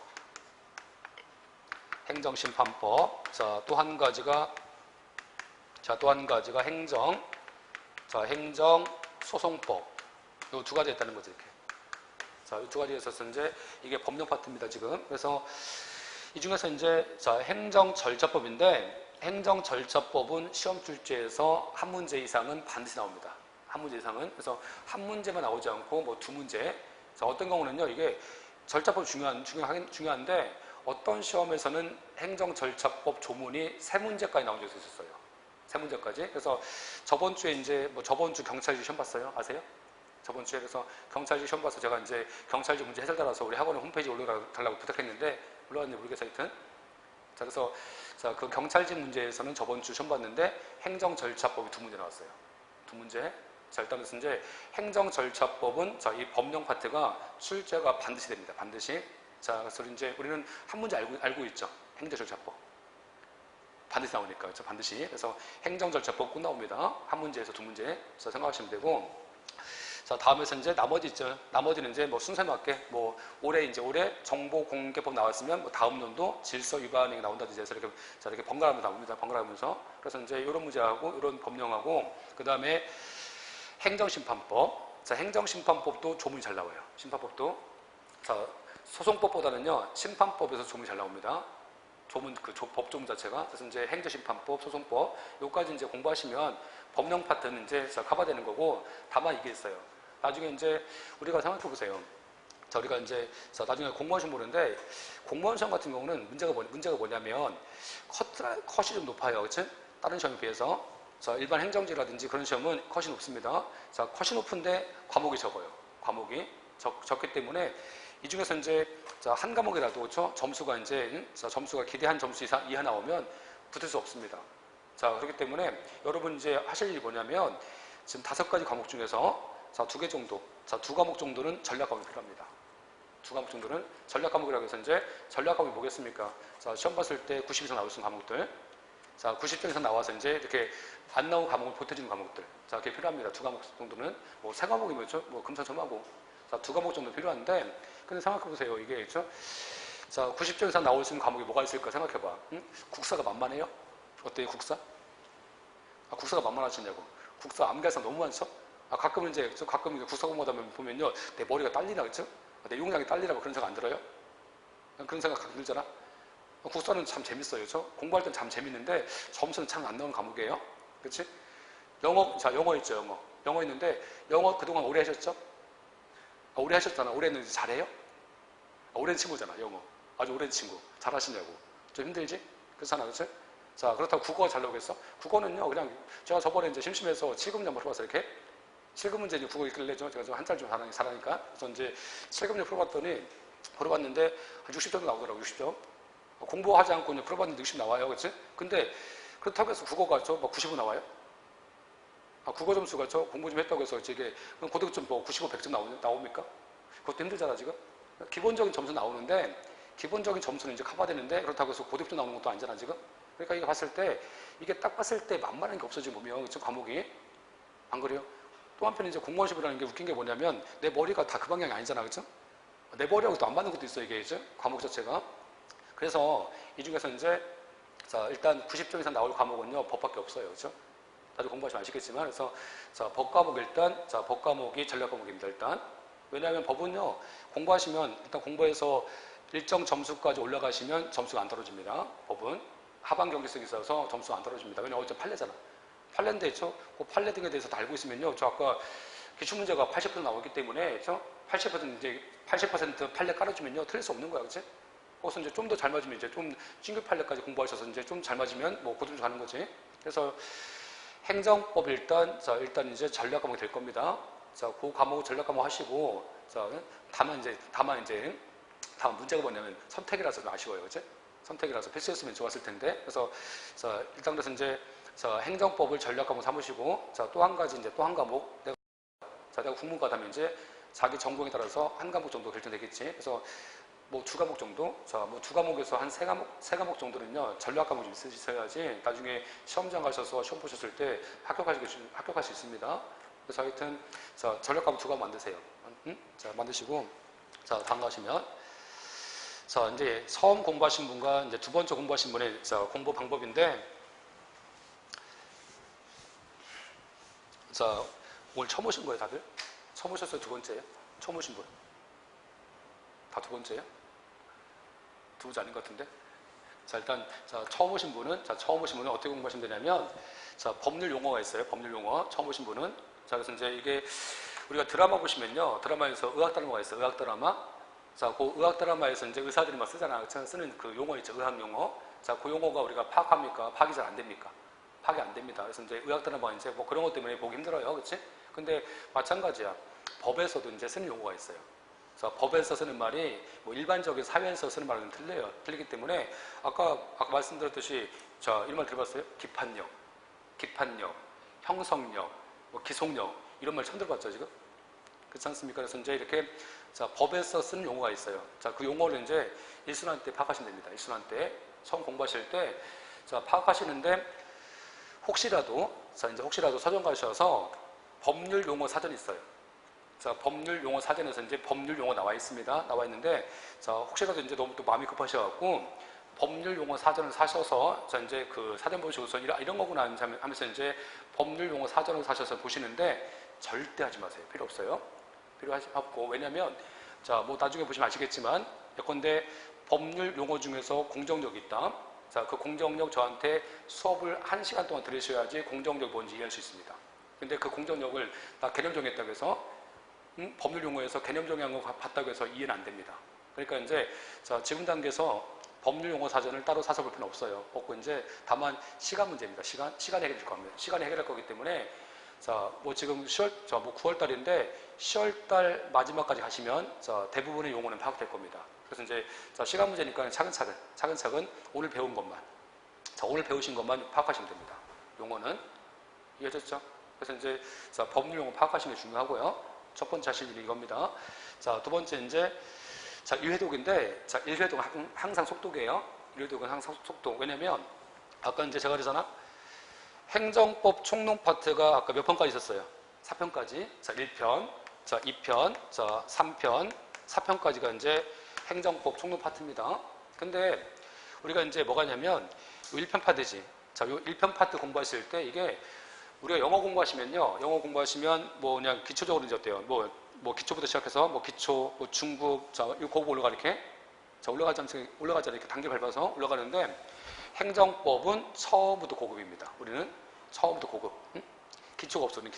자, 또 한 가지가 행정소송법. 요 2가지 있다는 거죠, 이렇게. 자, 이 2가지에 있어서 이제 이게 법령 파트입니다, 지금. 그래서 이 중에서 이제 행정절차법인데, 행정절차법은 시험 출제에서 한 문제 이상은 반드시 나옵니다. 한 문제 이상은. 그래서 한 문제만 나오지 않고 2문제. 자, 어떤 경우는요, 이게 절차법 중요한데, 어떤 시험에서는 행정절차법 조문이 3문제까지 나온 적이 있었어요. 3문제까지. 그래서 저번 주에 저번 주 경찰직 시험 봤어요? 아세요? 저번 주에. 그래서 경찰직 시험 봐서 제가 이제 경찰직 문제 해설 따라서 우리 학원 홈페이지에 올려달라고 부탁했는데, 올라왔는지 모르겠어요, 하여튼. 자, 그래서 그 경찰직 문제에서는 저번 주 시험 봤는데 행정절차법이 2문제 나왔어요. 2문제. 자, 일단 그래서 이제 행정절차법은 이 법령 파트가 출제가 반드시 됩니다. 반드시. 자, 그래서 이제 우리는 한 문제 알고 있죠. 행정절차법. 반드시 나오니까. 그렇죠? 반드시. 그래서 행정절차법 꼭 나옵니다. 한 문제에서 2문제. 자, 생각하시면 되고. 자, 다음에서 이제 나머지 있죠. 나머지는 이제 순서에 맞게 올해 정보공개법 나왔으면 다음 년도 질서 위반이 나온다든지 해서 이렇게 번갈아가면서 나옵니다. 번갈아가면서. 그래서 이제 이런 문제하고 이런 법령하고 그 다음에 행정심판법. 자, 행정심판법도 조문이 잘 나와요. 심판법도. 자, 소송법보다는요, 심판법에서 조문이 잘 나옵니다. 법조문 자체가. 그래서 이제 행정심판법, 소송법, 요까지 이제 공부하시면 법령 파트는 이제 커버되는 거고, 다만 이게 있어요. 나중에 이제 우리가 생각해 보세요. 자, 우리가 이제 나중에 공무원 시험 보는데, 공무원 시험 같은 경우는 문제가 뭐냐면, 컷이 좀 높아요. 그치? 다른 시험에 비해서. 자, 일반 행정지라든지 그런 시험은 컷이 높습니다. 자, 컷이 높은데 과목이 적어요. 과목이 적기 때문에 이 중에서 이제 한 과목이라도 그렇죠? 점수가 기대한 점수 이하 나오면 붙을 수 없습니다. 자, 그렇기 때문에 여러분 이제 하실 일이 뭐냐면 지금 5가지 과목 중에서 2개 정도, 2과목 정도는 전략 과목이 필요합니다. 2과목 정도는 전략 과목이라고 해서 이제 전략 과목이 뭐겠습니까? 자, 시험 봤을 때 90 이상 나올 수 있는 과목들. 자, 90점 이상 나와서 이제 이렇게 안 나온 과목을 보태주는 과목들. 자, 그게 필요합니다. 2과목 정도는. 3과목이면 금상첨화고. 자, 2과목 정도 필요한데, 근데 생각해보세요. 이게, 그렇죠? 자, 90점 이상 나올 수 있는 과목이 뭐가 있을까 생각해봐. 응? 국사가 만만해요? 어때요, 국사? 국사가 만만하시냐고. 국사 암기할상 너무 많죠? 가끔 국사 공부하다 보면요. 내 머리가 딸리나, 그쵸? 내 용량이 딸리라고 그런 생각 안 들어요? 그런 생각 가끔 들잖아? 국사는 참 재밌어요. 그렇죠? 공부할 땐 참 재밌는데 점수는 참 안 나오는 과목이에요. 그렇지? 영어 있죠, 영어. 영어 있는데 영어 그동안 오래 하셨죠? 오래 하셨잖아. 오래 했는데 잘해요? 오랜 친구잖아, 영어. 아주 오랜 친구. 잘하시냐고. 좀 힘들지? 그렇잖아, 그렇지? 자, 그렇다고 국어가 잘 나오겠어? 국어는요, 그냥 제가 저번에 이제 심심해서 7급 문제 풀어봤어요, 이렇게. 7급 문제 이제 국어 읽길래 제가 좀 한자를 좀 잘하니까. 그래서 이제 7급 문제 풀어봤는데 한 60점 나오더라고, 60점. 공부하지 않고 그냥 풀어봤는데 60 나와요. 그렇지? 근데 그렇다고 해서 국어가 95 나와요? 국어 점수가 공부 좀 했다고 해서 이게 고득점 95, 100점 나옵니까? 그것도 힘들잖아, 지금? 기본적인 점수 나오는데, 기본적인 점수는 이제 커버되는데, 그렇다고 해서 고득점 나오는 것도 아니잖아, 지금? 그러니까 이게 딱 봤을 때 만만한 게 없어지고 보면, 그쵸? 과목이. 안 그래요? 또 한편 이제 공무원 시험이라는 게 웃긴 게 뭐냐면, 내 머리가 다 그 방향이 아니잖아, 그쵸? 내 머리하고 또 안 맞는 것도 있어, 이게 이제. 과목 자체가. 그래서 이 중에서 이제 일단 90점 이상 나올 과목은요 법밖에 없어요. 그렇죠? 다들 공부하시면 아시겠지만 그래서 법 과목이 전략 과목입니다. 일단 왜냐하면 법은요 공부하시면 일단 공부해서 일정 점수까지 올라가시면 점수가 안 떨어집니다. 법은 하반 경기성이 있어서 점수가 안 떨어집니다. 왜냐하면 어차피 판례잖아. 판례인데, 그 판례 등에 대해서 다 알고 있으면요. 저 아까 기출문제가 80% 나오기 때문에, 80% 이제 80% 판례 깔아주면요. 틀릴 수 없는 거야. 그치? 거기서 이제 좀 더 잘 맞으면 이제 좀 신규 판례까지 공부하셔서 이제 좀 잘 맞으면 뭐 고등조 가는 거지. 그래서 행정법 일단 이제 전략 과목이 될 겁니다. 자, 그 과목 전략 과목 하시고, 자, 다만 이제 다음 문제가 뭐냐면 선택이라서 좀 아쉬워요. 그치? 선택이라서 필수였으면 좋았을 텐데. 그래서, 자, 일단 그래서 이제, 자, 행정법을 전략 과목 삼으시고, 자, 또 한 가지 이제 또 한 과목. 내가 국문과다면 이제 자기 전공에 따라서 한 과목 정도 결정되겠지. 그래서 뭐 두 과목 정도? 자, 뭐 두 과목에서 한 세 과목 정도는요, 전략 과목이 있으셔야지 나중에 시험장 가셔서 시험 보셨을 때 합격할 수 있습니다. 그래서 하여튼, 자, 전략 과목 두 과목 만드세요. 자, 만드시고, 자, 다음 가시면, 자, 이제 처음 공부하신 분과 이제 두 번째 공부하신 분의 자, 공부 방법인데, 자, 오늘 처음 오신 거예요, 다들? 처음 오셨어요? 두 번째예요? 처음 오신 분? 다 두 번째예요? 두 번째 아닌 것 같은데? 자, 일단, 자, 처음 오신 분은 어떻게 공부하시면 되냐면, 자, 법률 용어가 있어요. 법률 용어. 처음 오신 분은. 자, 그래서 이제 이게, 우리가 드라마 보시면요. 드라마에서 의학 드라마가 있어요. 의학 드라마. 자, 그 의학 드라마에서 이제 의사들이 막 쓰잖아. 쓰는 그 용어 있죠. 의학 용어. 자, 그 용어가 우리가 파악합니까? 파악이 잘 안 됩니까? 파악이 안 됩니다. 그래서 이제 의학 드라마 이제 뭐 그런 것 때문에 보기 힘들어요. 그치? 근데 마찬가지야. 법에서도 이제 쓰는 용어가 있어요. 자, 법에서 쓰는 말이 뭐 일반적인 사회에서 쓰는 말은 틀려요. 틀리기 때문에 아까 말씀드렸듯이 자, 이런 말 들어봤어요? 기판력, 형성력, 뭐 기속력 이런 말 처음 들어봤죠 지금? 그렇지 않습니까? 그래서 이제 이렇게 자, 법에서 쓰는 용어가 있어요. 자, 그 용어를 이제 일순환 때 파악하시면 됩니다. 일순환 때 처음 공부하실 때 자, 파악하시는데 혹시라도 서점 가셔서 법률 용어 사전이 있어요. 자, 법률 용어 사전에서 이제 법률 용어 나와 있습니다. 나와 있는데, 자, 혹시라도 이제 너무 또 마음이 급하셔갖고, 법률 용어 사전을 사셔서, 자, 이제 그 사전 보시고서 이런 거구나 하면서 이제 법률 용어 사전을 사셔서 보시는데, 절대 하지 마세요. 필요 없어요. 필요하지 없고, 왜냐면, 자, 뭐 나중에 보시면 아시겠지만, 예컨대 법률 용어 중에서 공정력이 있다. 자, 그 공정력 저한테 수업을 1시간 동안 들으셔야지 공정력이 뭔지 이해할 수 있습니다. 근데 그 공정력을 다 개념 정했다고 해서 법률 용어에서 개념 정의한 거 봤다고 해서 이해는 안 됩니다. 그러니까 이제 자, 지금 단계에서 법률 용어 사전을 따로 사서 볼 필요는 없어요. 없고 이제 다만 시간 문제입니다. 시간 해결될 겁니다. 시간이 해결할 거기 때문에 자, 뭐 지금 9월 달인데 10월 달 마지막까지 가시면 자, 대부분의 용어는 파악될 겁니다. 그래서 이제 자, 시간 문제니까 차근차근 오늘 배운 것만 자, 오늘 배우신 것만 파악하시면 됩니다. 용어는 이해되셨죠? 그래서 이제 자, 법률 용어 파악하시는 게 중요하고요. 첫 번째 하실 일이 이겁니다. 자, 두 번째 이제 자, 1회독인데 자, 1회독은 항상 속독이에요. 1회독은 항상 속독. 왜냐면 아까 이제 제가 그러잖아. 행정법 총론 파트가 아까 몇 편까지 있었어요? 4편까지. 자, 1편, 자, 2편, 자, 3편, 4편까지가 이제 행정법 총론 파트입니다. 근데 우리가 이제 뭐가 냐면 1편 파트지. 자, 요 1편 파트 공부하실 때 이게 우리가 영어 공부하시면요. 영어 공부하시면 뭐 그냥 기초적으로 이제 어때요? 뭐 기초부터 시작해서 뭐 기초, 뭐 중급, 자, 이 고급 올라가 이렇게. 자, 올라가자 이렇게 단계 밟아서 올라가는데 행정법은 처음부터 고급입니다. 우리는 처음부터 고급. 기초가 없어, 우리는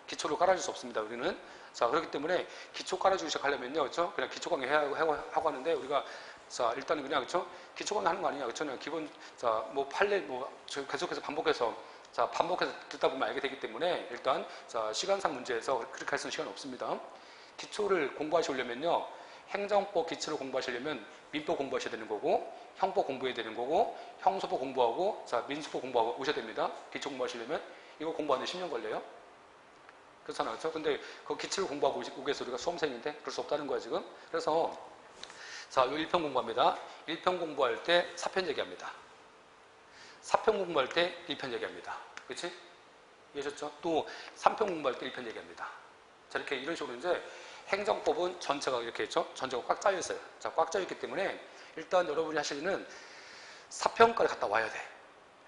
기초를 깔아줄 수 없습니다. 우리는. 자, 그렇기 때문에 기초 깔아주기 시작하려면요. 그렇죠? 그냥 기초 강의 하고 하는데 우리가 자, 일단은 그냥 그렇죠? 기초 강의 하는 거 아니냐. 그렇죠? 그냥 기본 자, 뭐 판례 뭐 계속해서 반복해서 듣다 보면 알게 되기 때문에 일단 자, 시간상 문제에서 그렇게 할 수 있는 시간은 없습니다. 기초를 공부하시려면요. 행정법 기초를 공부하시려면 민법 공부하셔야 되는 거고 형법 공부해야 되는 거고 형소법 공부하고 자, 민수법 공부하고 오셔야 됩니다. 기초 공부하시려면 이거 공부하는데 10년 걸려요. 그렇잖아요. 그렇죠? 근데 그 기초를 공부하고 오기 위해서 우리가 수험생인데 그럴 수 없다는 거야 지금. 그래서 자, 요 1편 공부합니다. 1편 공부할 때 4편 얘기합니다. 4편 공부할 때 1편 얘기합니다. 그렇지? 이해하셨죠? 또 3편 공부할 때 1편 얘기합니다. 자, 이렇게 이런 식으로 이제 행정법은 전체가 이렇게 있죠? 전체가 꽉 짜여 있어요. 자, 꽉 짜여 있기 때문에 일단 여러분이 하실 일은 4편까지 갔다 와야 돼.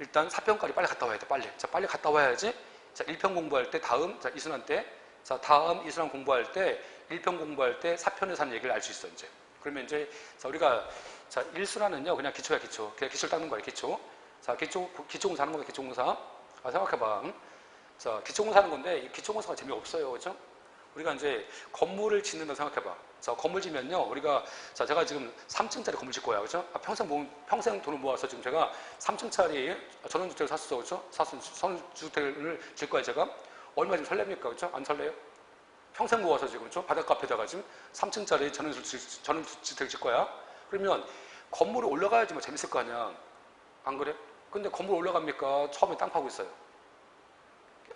일단 4편까지 빨리 갔다 와야 돼. 빨리. 자, 빨리 갔다 와야지. 자, 1편 공부할 때 다음 자, 이순환 때 자, 다음 이순환 공부할 때 1편 공부할 때 4편에서 하는 얘기를 알 수 있어, 이제. 그러면 이제 자, 우리가 자, 1순환은요. 그냥 기초야, 기초. 그냥 기초를 닦는 거예요, 기초. 자, 기초공사 하는 거예요, 기초공사. 생각해봐. 응? 자, 기초공사 하는 건데 이 기초공사가 재미없어요. 그죠? 우리가 이제 건물을 짓는다 생각해봐. 자, 건물 지면요. 우리가 자, 제가 지금 3층짜리 건물 짓 거야. 그죠? 평생 돈을 모아서 지금 제가 3층짜리 전원주택을 샀어. 그죠? 전원주택을 질 거야, 제가. 얼마 지금 설렙니까? 그죠? 안 설레요? 평생 모아서 지금 좀 바닷가 앞에다가 지금 3층짜리 전원주택 질 거야. 그러면 건물이 올라가야지 뭐 재밌을 거 아니야. 안 그래? 근데 건물 올라갑니까? 처음에 땅 파고 있어요.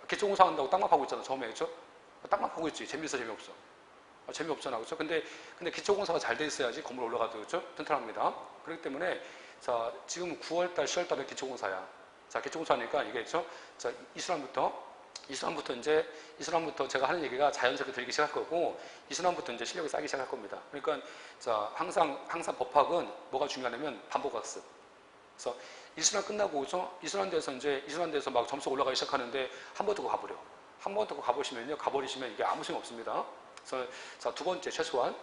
기초공사 한다고 땅만 파고 있잖아, 처음에. 그죠? 땅만 파고 있지. 재밌어, 재미없어? 재미없잖아. 그죠? 근데 기초공사가 잘 돼 있어야지 건물 올라가도, 그죠? 튼튼합니다. 그렇기 때문에, 자, 지금 9월달, 10월달에 기초공사야. 자, 기초공사니까 이게, 그죠? 자, 이순환부터 제가 하는 얘기가 자연스럽게 들기 시작할 거고, 이순환부터 이제 실력이 쌓이기 시작할 겁니다. 그러니까, 자, 항상 법학은 뭐가 중요하냐면 반복학습. 그래서 이순환 끝나고, 그죠? 이순환대에서 막 점수 올라가기 시작하는데 한 번 더 가버려. 한 번 더 가버리시면 이게 아무 소용 없습니다. 그래서, 자, 두 번째, 최소한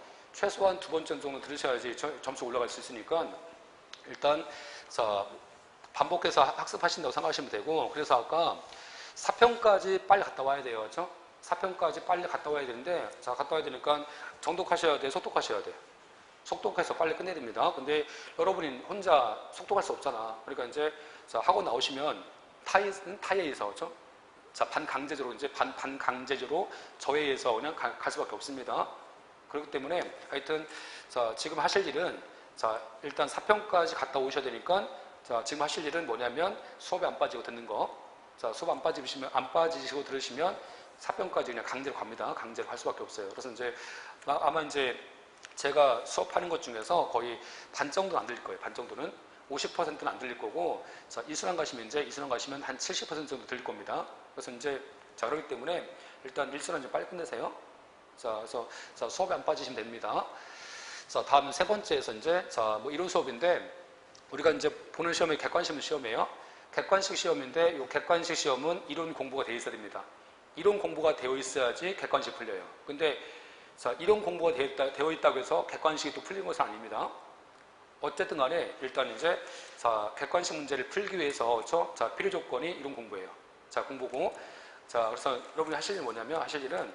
두 번째 정도 들으셔야지 점수 올라갈 수 있으니까, 일단, 자, 반복해서 학습하신다고 생각하시면 되고, 그래서 아까 사평까지 빨리 갔다 와야 돼요. 그렇죠? 사평까지 빨리 갔다 와야 되는데, 자, 갔다 와야 되니까 정독하셔야 돼, 속독하셔야 돼. 속독해서 빨리 끝내야 됩니다. 근데 여러분이 혼자 속독할 수 없잖아. 그러니까 이제, 자, 학원 나오시면 타이에 의해서, 그렇죠? 자, 반강제적으로 저에 의해서 그냥 갈 수밖에 없습니다. 그렇기 때문에 하여튼, 자, 지금 하실 일은, 자, 일단 사평까지 갔다 오셔야 되니까, 자, 지금 하실 일은 뭐냐면 수업에 안 빠지고 듣는 거. 자, 수업 안 빠지시고 들으시면 사평까지 그냥 강제로 갑니다. 강제로 할 수밖에 없어요. 그래서 이제 아마 이제 제가 수업하는 것 중에서 거의 반 정도는 안 들릴 거예요. 반 정도는 50%는 안 들릴 거고, 자, 이순환 가시면 한 70% 정도 들릴 겁니다. 그래서 이제 자, 그렇기 때문에 일단 일순환 좀 빨리 끝내세요. 자, 그래서 자, 수업에 안 빠지시면 됩니다. 자, 다음 세 번째에서 이제 자, 뭐 이론 수업인데 우리가 이제 보는 시험이 객관식 시험이에요. 객관식 시험인데 이 객관식 시험은 이론 공부가 되어 있어야 됩니다. 이론 공부가 되어 있어야지 객관식 풀려요. 근데 자, 이론 공부가 되어 있다고 해서 객관식이 또 풀린 것은 아닙니다. 어쨌든 간에 일단 이제 자, 객관식 문제를 풀기 위해서 그렇죠? 자, 필요 조건이 이론 공부예요. 자, 공부고. 자, 그래서 여러분이 하실 일은 뭐냐면 하실 일은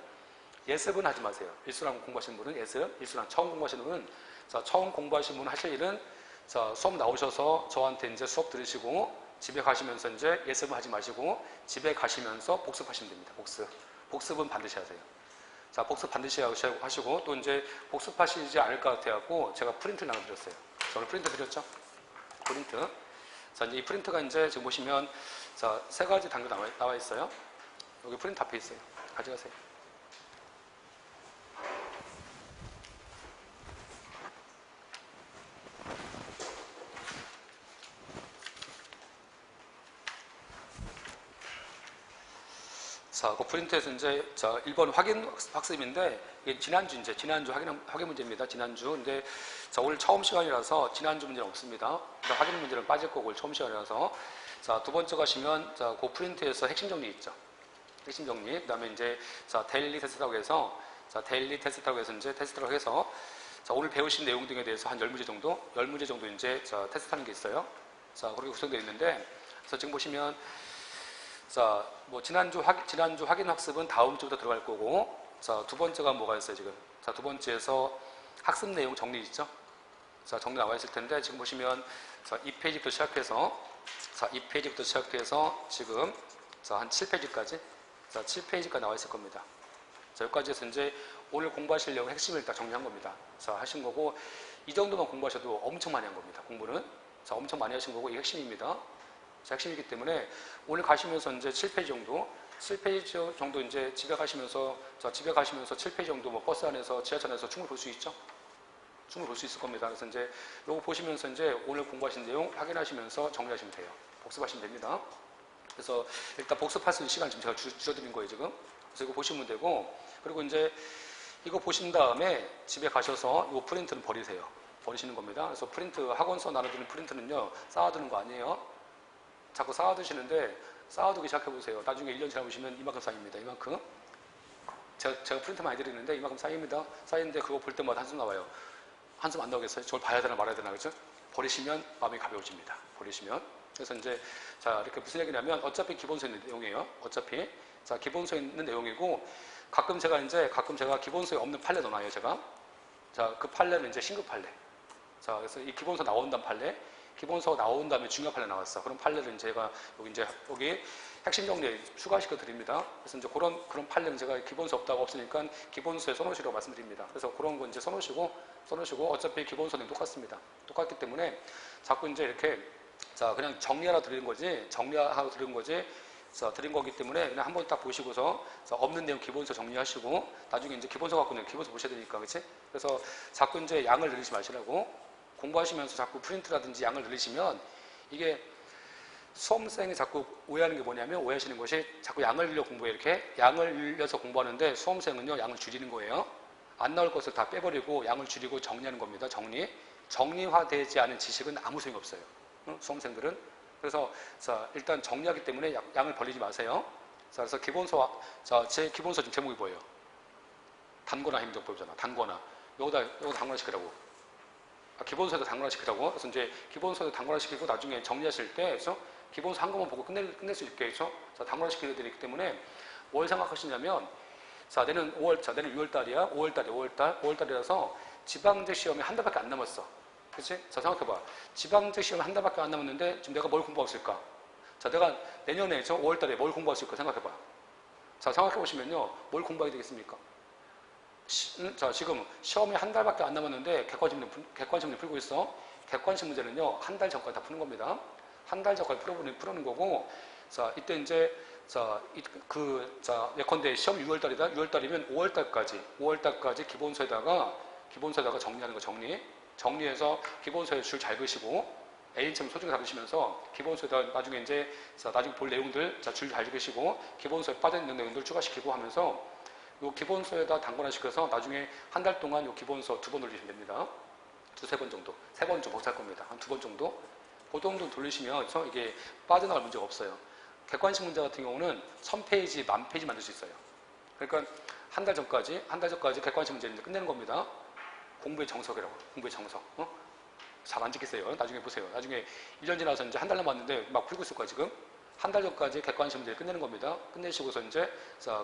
예습은 하지 마세요. 일순환 공부하시는 분은 예습, 일순환 처음 공부하시는 분은 자, 처음 공부하시는 분은 하실 일은 자, 수업 나오셔서 저한테 이제 수업 들으시고 집에 가시면서 이제 예습을 하지 마시고 집에 가시면서 복습하시면 됩니다. 복습은 반드시 하세요. 자, 복습 반드시 하시고 또 이제 복습하시지 않을 것 같아갖고 제가 프린트 나눠드렸어요. 오늘 프린트 드렸죠? 프린트. 자, 이제 이 프린트가 이제 지금 보시면 자, 세 가지 단계 나와 있어요. 여기 프린트 앞에 있어요. 가져가세요. 자, 그 프린트에서 이제, 자, 1번 확인 학습인데, 이게 지난주 확인 문제입니다. 지난주. 근데, 자, 오늘 처음 시간이라서 지난주 문제는 없습니다. 확인 문제는 빠질 거고, 오늘 처음 시간이라서. 자, 두 번째 가시면, 자, 그 프린트에서 핵심 정리 있죠. 핵심 정리. 그 다음에 이제, 자, 데일리 테스트라고 해서, 이제 테스트라고 해서, 자, 오늘 배우신 내용 등에 대해서 한 10문제 정도 이제, 자, 테스트하는 게 있어요. 자, 그렇게 구성되어 있는데, 그래서 지금 보시면, 자, 뭐 지난주 확인 학습은 다음 주부터 들어갈 거고, 자, 두 번째가 뭐가 있어요 지금? 자, 두 번째에서 학습 내용 정리 있죠? 자, 정리 나와 있을 텐데 지금 보시면 자, 2페이지부터 시작해서 지금 자, 한 7페이지까지, 자, 7페이지까지 나와 있을 겁니다. 자, 여기까지 해서 이제 오늘 공부하실 내용 핵심을 딱 정리한 겁니다. 자, 하신 거고, 이 정도만 공부하셔도 엄청 많이 한 겁니다. 공부는. 자, 엄청 많이 하신 거고, 이게 핵심입니다. 핵심이기 때문에 오늘 가시면서 이제 7페이지 정도 이제 집에 가시면서 7페이지 정도 뭐 버스 안에서 지하철 안에서 충분히 볼 수 있죠? 충분히 볼 수 있을 겁니다. 그래서 이제 요거 보시면서 이제 오늘 공부하신 내용 확인하시면서 정리하시면 돼요. 복습하시면 됩니다. 그래서 일단 복습할 수 있는 시간 지금 제가 줄여드린 거예요, 지금. 그래서 이거 보시면 되고, 그리고 이제 이거 보신 다음에 집에 가셔서 이 프린트는 버리시는 겁니다. 그래서 프린트, 학원서 나눠주는 프린트는요, 쌓아두는 거 아니에요. 자꾸 쌓아두시는데 쌓아두기 시작해보세요. 나중에 1년 지나보시면 이만큼 쌓입니다. 이만큼. 제가 프린트 많이 드리는데 이만큼 쌓입니다. 쌓이는데 그거 볼 때마다 한숨 나와요. 한숨 안 나오겠어요? 저걸 봐야 되나 말아야 되나, 그죠? 버리시면 마음이 가벼워집니다. 버리시면. 그래서 이제 자 이렇게 무슨 얘기냐면 어차피 기본서에 있는 내용이에요. 어차피 자 기본서에 있는 내용이고 가끔 제가 기본서에 없는 판례 넣어놔요. 제가 자 그 판례는 이제 신규 판례. 자 그래서 이 기본서 나온 다음 판례, 기본서 나온 다음에 중요 판례 나왔어. 그런 판례를 제가 여기 핵심 정리에 추가시켜 드립니다. 그래서 이제 그런 판례는 제가 기본서 없으니까 기본서에 써놓으시라고 말씀드립니다. 그래서 그런 거 이제 써놓으시고 어차피 기본서는 똑같습니다. 똑같기 때문에 자꾸 이제 이렇게 자 그냥 정리하라 드리는 거지 자, 드린 거기 때문에 그냥 한번 딱 보시고서 자, 없는 내용 기본서 정리하시고 나중에 이제 기본서 갖고는 기본서 보셔야 되니까 그치? 그래서 자꾸 이제 양을 늘리지 마시라고 공부하시면서 자꾸 프린트라든지 양을 늘리시면 이게 수험생이 자꾸 오해하는 게 뭐냐면 오해하시는 것이 자꾸 양을 늘려 공부해 이렇게 양을 늘려서 공부하는데 수험생은요 양을 줄이는 거예요. 안 나올 것을 다 빼버리고 양을 줄이고 정리하는 겁니다. 정리화되지 않은 지식은 아무 소용이 없어요. 수험생들은. 그래서 자 일단 정리하기 때문에 양을 벌리지 마세요. 자 그래서 제 기본서 지금 제목이 뭐예요? 단거나 행정법이잖아. 단거나. 여기다 단거나 시키라고. 기본서에도 단거나 시키라고. 그래서 이제 기본서에도 단거나 시키고 나중에 정리하실 때 그래서 기본서 한 것만 보고 끝낼 수 있게 해서 자 단거나 시키게 되기 때문에 뭘 생각하시냐면 자 내년 6월달이야. 5월달이라서 지방제 시험이 한 달밖에 안 남았어. 그치? 자, 생각해봐. 지방제 시험이 한 달밖에 안 남았는데 지금 내가 뭘 공부하고 있을까? 자, 내가 내년에 5월달에 뭘 공부하고 있을까? 생각해봐. 자, 생각해보시면요. 뭘 공부하게 되겠습니까? 자, 지금 시험이 한 달밖에 안 남았는데 객관시험을 풀고 있어. 객관식 문제는요. 한 달 전까지 다 푸는 겁니다. 한 달 전까지 풀어는 거고 자, 이때 이제 예컨대 시험 6월달이다. 6월달이면 5월달까지 기본서에다가 정리하는 거 정리해서 기본서에 줄 잘 그시고 A처럼 소중히 다루시면서 기본서에다 나중에 볼 내용들 줄 잘 그시고 기본서에 빠져있는 내용들 추가시키고 하면서 요 기본서에다 단권화 시켜서 나중에 한 달 동안 요 기본서 2번 돌리시면 됩니다. 2-3번 정도. 3번 좀 벅찰 겁니다. 한 2번 정도. 그 정도 돌리시면 이게 빠져나갈 문제가 없어요. 객관식 문제 같은 경우는 1000페이지, 10,000페이지 만들 수 있어요. 그러니까 한 달 전까지 객관식 문제를 끝내는 겁니다. 공부의 정석이라고. 공부의 정석. 잘 안 지키세요. 나중에 보세요. 나중에 1년 지나서 이제 한 달 남았는데 막 풀고 있을 거야, 지금. 한 달 전까지 객관식 문제를 끝내는 겁니다. 끝내시고서 이제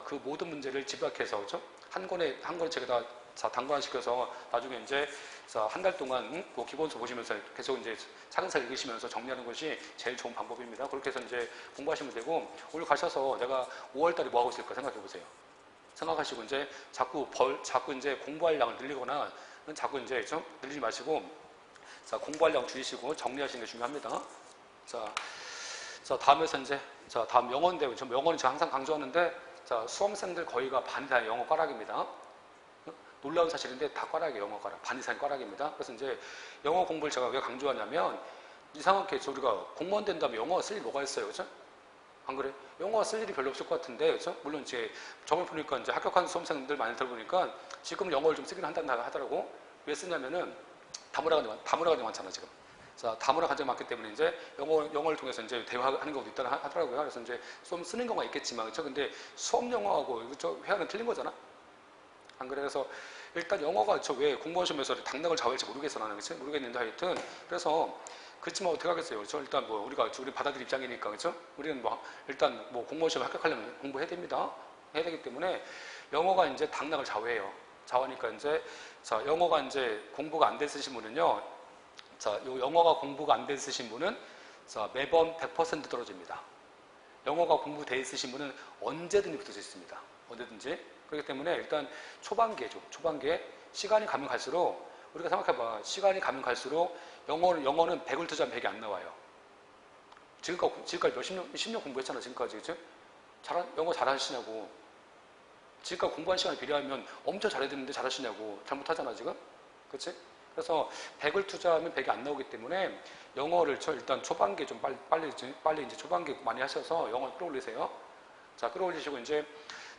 그 모든 문제를 집약해서 그렇죠? 한 권의 책에다 단권화시켜서 나중에 이제 한 달 동안 그 기본서 보시면서 계속 이제 차근차근 읽으시면서 정리하는 것이 제일 좋은 방법입니다. 그렇게 해서 이제 공부하시면 되고 오늘 가셔서 내가 5월달에 뭐 하고 있을까 생각해 보세요. 생각하시고 이제 자꾸 이제 공부할 양을 늘리거나 자꾸 이제 좀 늘리지 마시고 자 공부할 양 줄이시고 정리하시는 게 중요합니다. 자 다음에서 이제 다음 영어인데 영어는 제가 항상 강조하는데 자 수험생들 거의가 반 이상 영어 꽈락입니다. 놀라운 사실인데 다 꽈락이에요. 영어 꽈락. 반 이상 꽈락입니다. 그래서 이제 영어 공부를 제가 왜 강조하냐면 이상하게 우리가 공무원 된 다음에 영어 쓸 일이 뭐가 있어요. 그렇죠? 안 그래? 영어 쓸 일이 별로 없을 것 같은데, 그렇죠? 물론 이제 저번 보니까 이제 합격한 수험생들 많이 들어보니까 지금 영어를 좀 쓰긴 한다 하더라고. 왜 쓰냐면은 다문화가 많잖아 지금. 자, 다문화 가정이 많기 때문에 이제 영어를 통해서 이제 대화하는 경우도 있다 하더라고요. 그래서 이제 좀 쓰는 경우가 있겠지만, 그렇죠? 근데 수업 영어하고 회화는 틀린 거잖아. 안 그래? 그래서 일단 영어가 왜 공무원 시험에서 당락을 좌우할지 모르겠어 나는. 그렇지? 모르겠는데 하여튼 그래서. 그렇지만 어떻게 하겠어요. 그렇죠? 일단 우리 받아들일 입장이니까, 그렇죠? 우리는 일단 공무원 시험 합격하려면 공부해야 됩니다. 해야 되기 때문에 영어가 이제 당락을 좌우해요. 좌우하니까 이제 영어가 이제 공부가 안 됐으신 분은요. 요 영어가 공부가 안 됐으신 분은 매번 100% 떨어집니다. 영어가 공부돼 있으신 분은 언제든지 붙을 수 있습니다. 언제든지. 그렇기 때문에 일단 초반기에죠. 초반기에 시간이 가면 갈수록 우리가 생각해봐. 시간이 가면 갈수록 영어는 100을 투자하면 100이 안 나와요. 지금까지 10년 공부했잖아, 지금까지. 그치? 영어 잘하시냐고. 지금까지 공부한 시간이 비례하면 엄청 잘해야 되는데 잘하시냐고. 잘못하잖아, 지금. 그치? 그래서 100을 투자하면 100이 안 나오기 때문에 영어를 일단 초반기에 좀 빨리 이제 초반기에 많이 하셔서 영어를 끌어올리세요. 자, 끌어올리시고 이제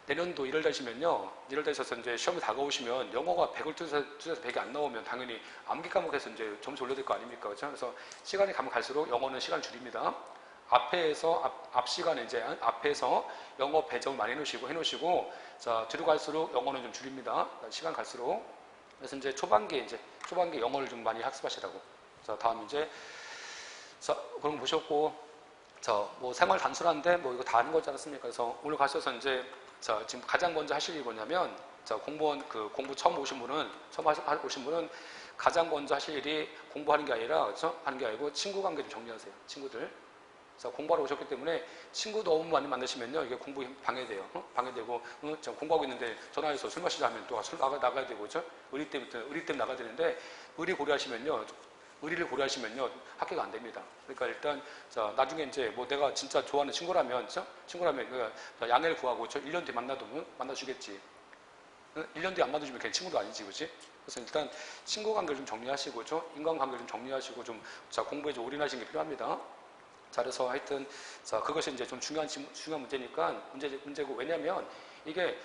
내년도 1월 되시면요. 1월 되셔서 이제 시험이 다가오시면 영어가 100을 투자해서 100이 안 나오면 당연히 암기 과목에서 이제 점수 올려야 될 거 아닙니까? 그렇죠? 그래서 시간이 가면 갈수록 영어는 시간을 줄입니다. 앞 시간에 이제 앞에서 영어 배정을 많이 해놓으시고 자, 뒤로 갈수록 영어는 좀 줄입니다. 시간 갈수록. 그래서 이제 초반기에 영어를 좀 많이 학습하시라고. 자, 다음 이제 자, 그런 거 보셨고, 자, 뭐 생활 단순한데 뭐 이거 다 아는 거지 않습니까? 그래서 오늘 가셔서 이제 자, 지금 가장 먼저 하실 일이 뭐냐면, 자, 공무원 공부 처음 오신 분은 가장 먼저 하실 일이 공부하는 게 아니라, 그렇죠? 하는 게 아니고 친구 관계 좀 정리하세요. 친구들. 자, 공부하러 오셨기 때문에 친구 너무 많이 만나시면요, 이게 공부 방해돼요. 방해되고, 지금 공부하고 있는데 전화해서 술 마시자 하면 또 술 나가야 되고, 그렇죠? 의리 때문에 나가야 되는데, 의리를 고려하시면요, 합격이 안 됩니다. 그러니까 일단, 자, 나중에 이제 뭐 내가 진짜 좋아하는 친구라면, 그렇죠? 친구라면, 양해를 구하고, 1년 뒤에 만나주겠지. 1년 뒤에 안 만나주면 그냥 친구도 아니지, 그렇지? 그래서 일단 친구 관계를 좀 정리하시고, 그렇죠? 인간관계를 좀 정리하시고, 자, 공부에 좀 올인하시는 게 필요합니다. 자, 그래서 하여튼, 자, 그것이 이제 좀 중요한 문제니까, 문제고, 왜냐면, 이게,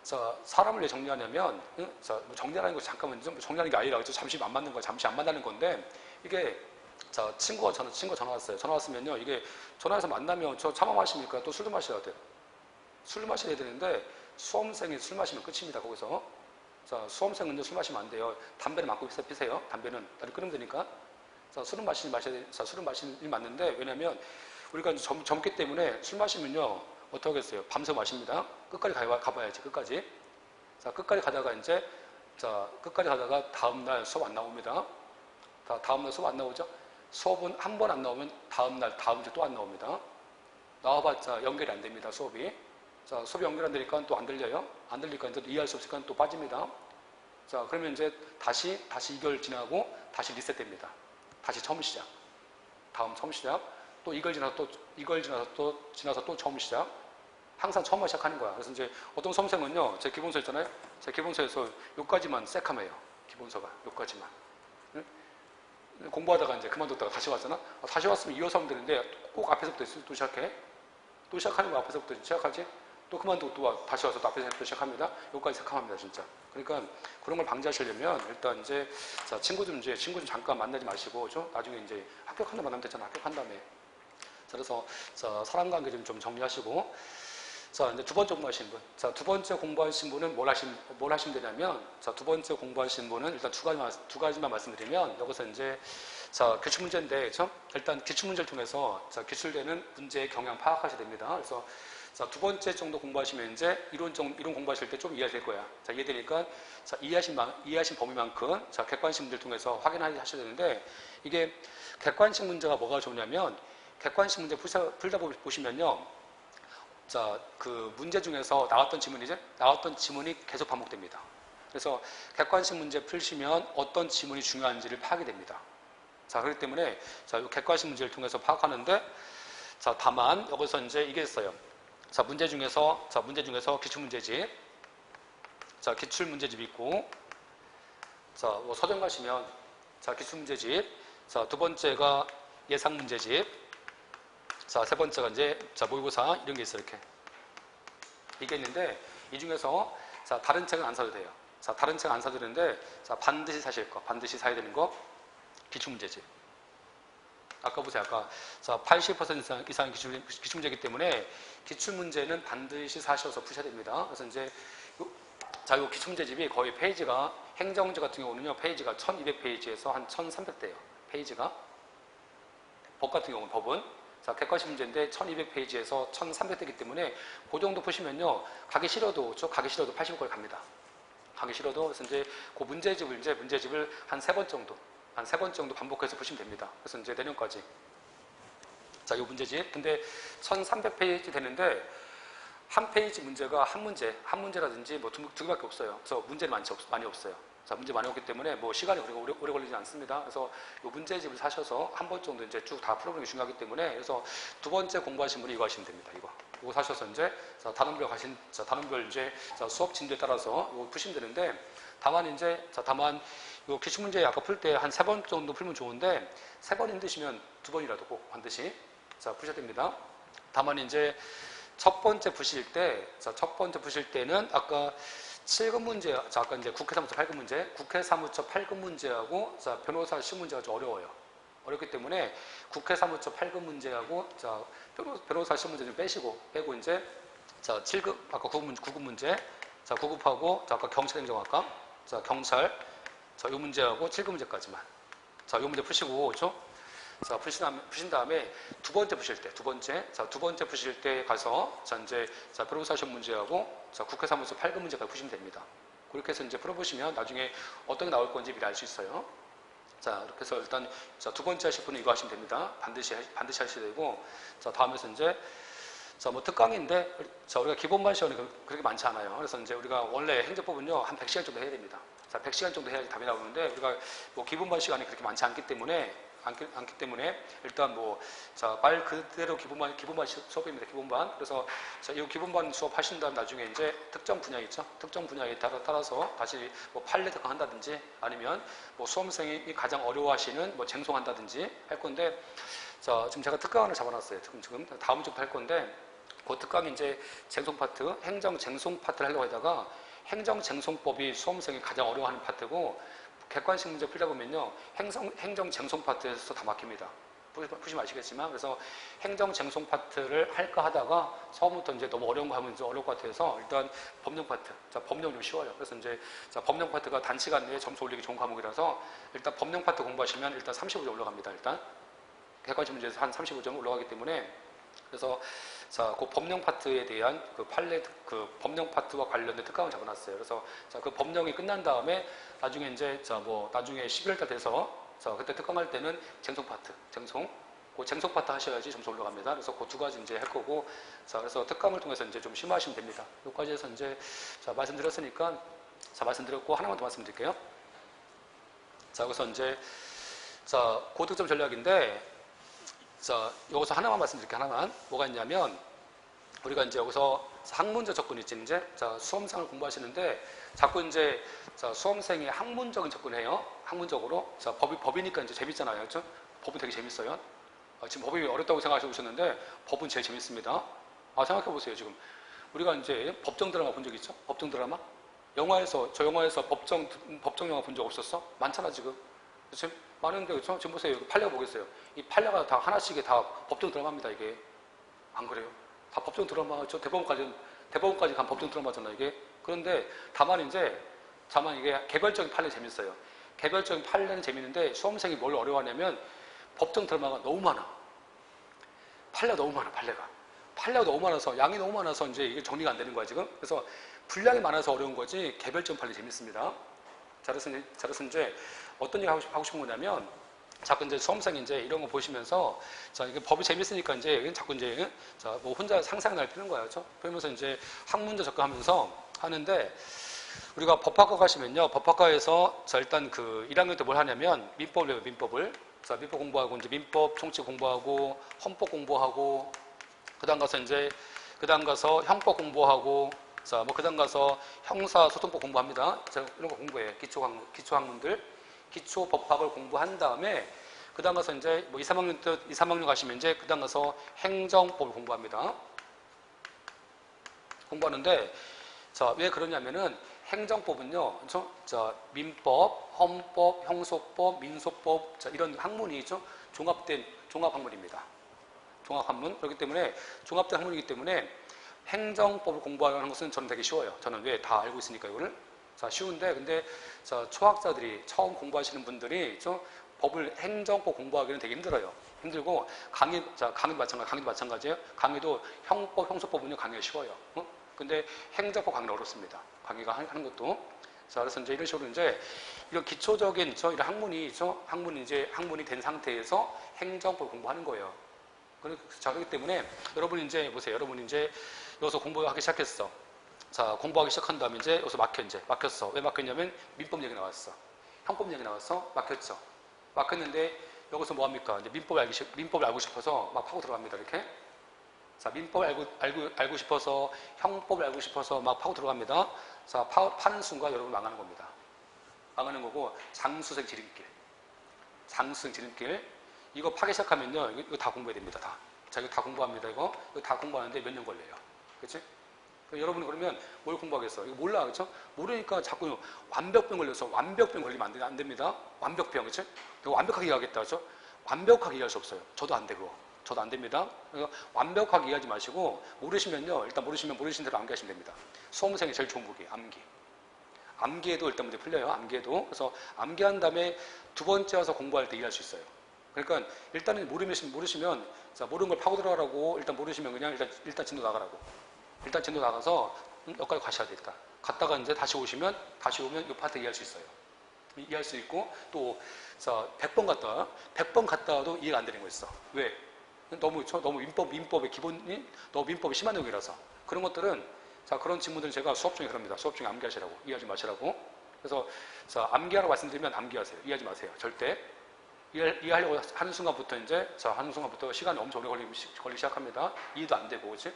자, 사람을 왜 정리하냐면, 자, 뭐 정리하는 거 잠깐만, 좀 정리하는 게 아니라, 그죠? 잠시 안 맞는 거야. 잠시 안 만나는 건데, 이게, 자, 친구가 전화 왔어요. 전화 왔으면요, 이게, 전화해서 만나면 저 차만 마십니까? 또 술도 마셔야 돼요. 술을 마셔야 되는데, 수험생이 술 마시면 끝입니다, 거기서. 자, 수험생은요, 술 마시면 안 돼요. 담배는 막고 피세요. 담배는. 나를 끊으면 되니까. 자, 술은 마시는 일 맞는데, 왜냐면, 우리가 젊기 때문에 술 마시면요, 어떻게 하겠어요? 밤새 마십니다. 끝까지 가봐야지, 끝까지. 자, 끝까지 가다가 다음날 수업 안 나옵니다. 다음날 수업 안 나오죠? 수업은 한 번 안 나오면 다음날, 다음 주 또 안 나옵니다. 나와봤자 연결이 안 됩니다, 수업이. 자, 수업이 연결 안 되니까 또 안 들려요? 안 들리니까 이제 이해할 수 없으니까 또 빠집니다. 자, 그러면 이제 다시 2개월 지나고 다시 리셋됩니다. 다시 처음 시작. 다음 처음 시작. 또 이걸 지나서 또 처음 시작. 항상 처음만 시작하는 거야. 그래서 이제 어떤 수험생은요, 제 기본서 있잖아요. 제 기본서에서 요까지만 새카매요. 기본서가 요까지만. 응? 공부하다가 이제 그만뒀다가 다시 왔잖아. 다시 왔으면 이어서 하면 되는데 꼭 앞에서부터 또 시작해. 또 시작하는 거 앞에서부터 시작하지. 또 그만두고 또 다시 와서 또 앞에서부터 시작합니다. 요까지 새카합니다, 진짜. 그러니까 그런 걸 방지하시려면 일단 이제 자, 친구 좀 잠깐 만나지 마시고, 그죠? 나중에 이제 합격한다 만나면 되잖아. 합격한 다음에. 자, 그래서 자, 사람 관계 좀 정리하시고, 자, 이제 두 번째 공부하신 분. 자, 두 번째 공부하신 분은 뭘 하시면 되냐면, 자, 두 번째 공부하신 분은 일단 두 가지만 말씀드리면, 여기서 이제, 자, 기출문제인데, 그죠? 일단 기출문제를 통해서, 자, 기출되는 문제의 경향 파악하셔야 됩니다. 그래서, 자, 두 번째 정도 공부하시면 이제 이론 공부하실 때 좀 이해될 거야. 자, 이해되니까, 자, 이해하신 범위만큼, 자, 객관식 문제를 통해서 확인하셔야 되는데, 이게 객관식 문제가 뭐가 좋냐면, 객관식 문제 풀다 보시면요, 자, 그 문제 중에서 나왔던 지문이 계속 반복됩니다. 그래서 객관식 문제 풀시면 어떤 지문이 중요한지를 파악이 됩니다. 자, 그렇기 때문에 자, 이 객관식 문제를 통해서 파악하는데, 자, 다만 여기서 이제 이게 있어요. 자, 문제 중에서 기출문제집, 자, 기출문제집이 있고, 자, 뭐 서점 가시면 자, 기출문제집, 자, 두 번째가 예상문제집, 자, 세 번째가 이제, 자, 모의고사, 이런 게 있어요, 이렇게. 이게 있는데, 이 중에서, 자, 다른 책은 안 사도 돼요. 자, 다른 책은 안 사도 되는데, 자, 반드시 사실 거, 반드시 사야 되는 거, 기출문제집. 아까 보세요, 아까. 자, 80% 이상의 기출문제이기 때문에, 기출문제는 반드시 사셔서 푸셔야 됩니다. 그래서 이제, 자, 이 기출문제집이 거의 페이지가, 행정지 같은 경우는요, 페이지가 1200페이지에서 한 1300대예요. 페이지가. 법 같은 경우는 법은. 자, 객관식 문제인데 1200페이지에서 1300대이기 때문에 그 정도 푸시면요, 가기 싫어도 80거리 갑니다. 가기 싫어도. 그래서 이제 그 문제집을 한 세 번 정도 반복해서 푸시면 됩니다. 그래서 이제 내년까지. 자, 이 문제집. 근데 1300페이지 되는데 한 페이지 문제가 한 문제라든지 뭐 두 개밖에 없어요. 그래서 문제는 많이 없어요. 자, 문제 많이 없기 때문에 뭐 시간이 오래 걸리지 않습니다. 그래서 이 문제집을 사셔서 한 번 정도 이제 쭉 다 풀어보는 게 중요하기 때문에, 그래서 두 번째 공부하신 분이 이거 하시면 됩니다. 이거 사셔서 이제, 자, 단원별 이제, 자, 수업 진도에 따라서 이거 푸시면 되는데, 다만 이 기출문제 아까 풀 때 한 세 번 정도 풀면 좋은데, 세 번 힘드시면 두 번이라도 꼭 반드시, 자, 푸셔야 됩니다. 다만 이제, 첫 번째 푸실 때는 아까 7급 문제, 자, 아까 이제 국회 사무처 8급 문제, 국회 사무처 8급 문제하고, 자, 변호사 시험 문제가 좀 어려워요. 어렵기 때문에 국회 사무처 8급 문제하고, 자, 변호사 시험 문제 좀 빼고 이제, 자, 7급, 아까 9급 문제, 자, 9급하고, 자, 아까 경찰행정학과, 자, 경찰, 자, 요 문제하고 7급 문제까지만. 자, 요 문제 푸시고, 그렇죠? 자, 푸신 다음에 두 번째 푸실 때, 두 번째 푸실 때 가서, 자, 이제, 자, 변호사 시험 문제하고, 자, 국회사무소 8급 문제까지 푸시면 됩니다. 그렇게 해서 이제 풀어보시면 나중에 어떤 게 나올 건지 미리 알 수 있어요. 자, 이렇게 해서 일단, 자, 두 번째 하실 분은 이거 하시면 됩니다. 반드시 하셔야 되고, 자, 다음에서 이제, 자, 뭐 특강인데, 자, 우리가 기본반 시험이 그렇게 많지 않아요. 그래서 이제 우리가 원래 행정법은요, 한 100시간 정도 해야 됩니다. 자, 100시간 정도 해야지 답이 나오는데, 우리가 뭐 기본반 시간이 그렇게 많지 않기 때문에, 일단 뭐, 자, 말 그대로 기본반 수업입니다. 기본반. 그래서, 자, 이 기본반 수업 하신 다음 나중에 이제 특정 분야 있죠? 특정 분야에 따라서 다시 뭐 판례 특강 한다든지 아니면 뭐 수험생이 가장 어려워하시는 뭐 쟁송한다든지 할 건데, 자, 지금 제가 특강을 잡아놨어요. 지금 다음 주부터 할 건데, 그 특강이 이제 쟁송 파트, 행정 쟁송 파트를 하려고 하다가 행정 쟁송법이 수험생이 가장 어려워하는 파트고 객관식 문제 풀다 보면요 행정 쟁송 파트에서 다 막힙니다. 푸시면 아시겠지만 그래서 행정 쟁송 파트를 할까 하다가 처음부터 이제 너무 어려운 거 하면 좀 어려울 것 같아서 일단 법령 파트, 자 법령 좀 쉬워요. 그래서 이제 자 법령 파트가 단시간 내에 점수 올리기 좋은 과목이라서 일단 법령 파트 공부하시면 일단 35점 올라갑니다. 일단 객관식 문제에서 한 35점 올라가기 때문에 그래서 자, 그 법령 파트에 대한 그 판례, 그 법령 파트와 관련된 특강을 잡아놨어요. 그래서 자, 그 법령이 끝난 다음에 나중에 이제 자, 뭐 나중에 11월달 돼서 자, 그때 특강할 때는 쟁송 파트, 그 쟁송 파트 하셔야지 점수 올라갑니다. 그래서 그 두 가지 이제 할 거고, 자, 그래서 특강을 통해서 이제 좀 심화하시면 됩니다. 여기까지 해서 이제 자, 말씀드렸으니까 자, 말씀드렸고 하나만 더 말씀드릴게요. 자, 그래서 이제 자, 고득점 전략인데. 자, 여기서 하나만 말씀드릴게요. 하나만. 뭐가 있냐면, 우리가 이제 여기서 학문적 접근이 있지, 이제. 자, 수험생을 공부하시는데, 자꾸 이제, 자, 수험생이 학문적인 접근해요. 학문적으로. 자, 법이니까 이제 재밌잖아요. 그렇죠? 법은 되게 재밌어요. 지금 법이 어렵다고 생각하시고 오셨는데, 법은 제일 재밌습니다. 생각해보세요. 지금. 우리가 이제 법정 드라마 본 적 있죠? 법정 드라마? 저 영화에서 법정 영화 본 적 없었어? 많잖아, 지금. 지금 많은데, 그렇죠? 지금 보세요. 판례가 보겠어요. 이 판례가 다 하나씩이 다 법정 드라마입니다, 이게. 안 그래요? 다 법정 드라마, 대법원까지 간 법정 드라마잖아, 이게. 그런데 다만 이게 개별적인 판례 재밌어요. 개별적인 판례는 재밌는데 수험생이 뭘 어려워하냐면 법정 드라마가 너무 많아. 판례가 너무 많아, 판례가 너무 많아서, 양이 너무 많아서 이제 이게 정리가 안 되는 거야, 지금. 그래서 분량이 많아서 어려운 거지 개별적인 판례 재밌습니다. 자, 그래서 이제 어떤 얘기 하고 싶은 거냐면, 자꾸 이제 수험생이 이제 이런 거 보시면서, 자, 이게 법이 재밌으니까 이제 자꾸 이제, 자, 뭐 혼자 상상을 넓히는 거예요. 그렇죠? 그러면서 이제 학문적 접근하면서 하는데, 우리가 법학과 가시면요, 법학과에서, 자, 일단 그 1학년 때 뭘 하냐면, 민법을 배워요, 민법을. 자, 민법 공부하고, 이제 민법 총칙 공부하고, 헌법 공부하고, 그 다음 가서 형법 공부하고, 자, 뭐, 그 다음 가서 형사소송법 공부합니다. 자, 이런 거 공부해요. 기초학문들. 기초법학을 공부한 다음에, 그 다음 가서 이제, 뭐, 2, 3학년 가시면 이제, 그 다음 가서 행정법을 공부합니다. 공부하는데, 자, 왜 그러냐면은, 행정법은요, 그렇죠? 자, 민법, 헌법, 형소법, 민소법, 자, 이런 학문이 있죠? 종합된, 종합학문입니다. 종합학문. 그렇기 때문에, 종합된 학문이기 때문에, 행정법을 공부하는 것은 저는 되게 쉬워요. 저는 왜 다 알고 있으니까 이거를. 자, 쉬운데, 근데, 자, 초학자들이, 처음 공부하시는 분들이, 법을, 행정법 공부하기는 되게 힘들어요. 힘들고, 강의도 마찬가지예요. 강의도 형법, 형소법은요, 강의가 쉬워요. 근데 행정법 강의는 어렵습니다. 강의가 하는 것도. 자, 그래서 이제 이런 식으로 이제, 이런 기초적인, 이런 학문이 된 상태에서 행정법을 공부하는 거예요. 자, 그렇기 때문에, 여러분이 이제, 보세요. 여러분이 이제, 여기서 공부하기 시작했어. 자, 공부하기 시작한 다음에 이제 여기서 막혔어. 왜 막혔냐면 민법 얘기 나왔어. 형법 얘기 나왔어. 막혔죠. 막혔는데 여기서 뭐 합니까? 이제 민법을 알고 싶어서 막 파고 들어갑니다. 이렇게. 자, 민법을 알고 싶어서 형법을 알고 싶어서 막 파고 들어갑니다. 자, 파는 순간 여러분 망하는 겁니다. 망하는 거고 장수생 지름길. 이거 파기 시작하면요. 이거 다 공부해야 됩니다. 다. 자, 이거 다 공부합니다. 이거 다 공부하는데 몇 년 걸려요. 그치? 여러분이 그러면 뭘 공부하겠어? 이거 몰라, 그렇죠? 모르니까 자꾸 완벽병 걸려서 완벽병 걸리면 안 됩니다. 완벽병, 그렇죠? 이거 완벽하게 이해하겠다, 그렇죠? 완벽하게 이해할 수 없어요. 저도 안 돼, 그거. 저도 안 됩니다. 그러니까 완벽하게 이해하지 마시고 모르시면요, 일단 모르신 대로 암기하시면 됩니다. 수험생이 제일 좋은 무기, 암기. 암기에도 일단 문제 풀려요. 암기에도. 그래서 암기한 다음에 두 번째 와서 공부할 때 이해할 수 있어요. 그러니까 일단은 모르시면 자, 모르는 걸 파고 들어가라고 일단 모르시면 그냥 일단 진도 나가라고. 일단 진도 나가서 여기까지 가셔야 되니까. 갔다가 이제 다시 오면 이 파트 이해할 수 있어요. 이해할 수 있고 또 자, 100번 갔다 와도 이해가 안 되는 거 있어. 왜? 너무 민법의 기본이 너무 민법이 심한 내용이라서 그런 것들은 자 그런 질문들은 제가 수업 중에 그럽니다. 수업 중에 암기하시라고 이해하지 마시라고. 그래서 자 암기하라고 말씀드리면 암기하세요. 이해하지 마세요. 절대. 이해하려고 하는 순간부터 시간이 엄청 오래 걸리기 시작합니다. 이해도 안 되고, 그렇지?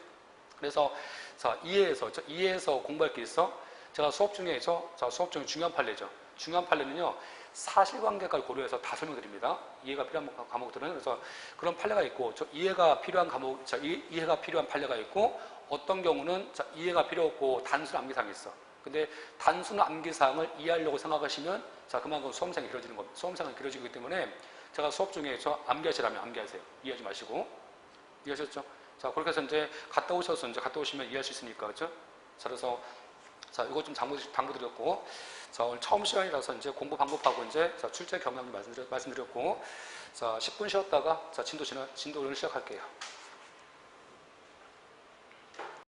그래서 자 이해해서 공부할 게 있어. 제가 수업 중에 중요한 판례죠. 중요한 판례는요 사실관계까지 고려해서 다 설명드립니다. 이해가 필요한 과목들은 그래서 그런 판례가 있고 이해가 필요한 이해가 필요한 판례가 있고 어떤 경우는 이해가 필요 없고 단순 암기사항이 있어. 근데 단순 암기사항을 이해하려고 생각하시면 자 그만큼 수험생이 길어지는 겁니다. 수험생은 길어지기 때문에 제가 수업 중에 암기하시라면 암기하세요. 이해하지 마시고. 이해하셨죠? 자 그렇게 해서 이제 갔다 오시면 이해할 수 있으니까 그렇죠? 자 그래서 자 이거 좀 당부드렸고 자 오늘 처음 시간이라서 이제 공부 방법하고 이제 자 출제 경험 말씀드렸고 자 10분 쉬었다가 자 진도를 시작할게요.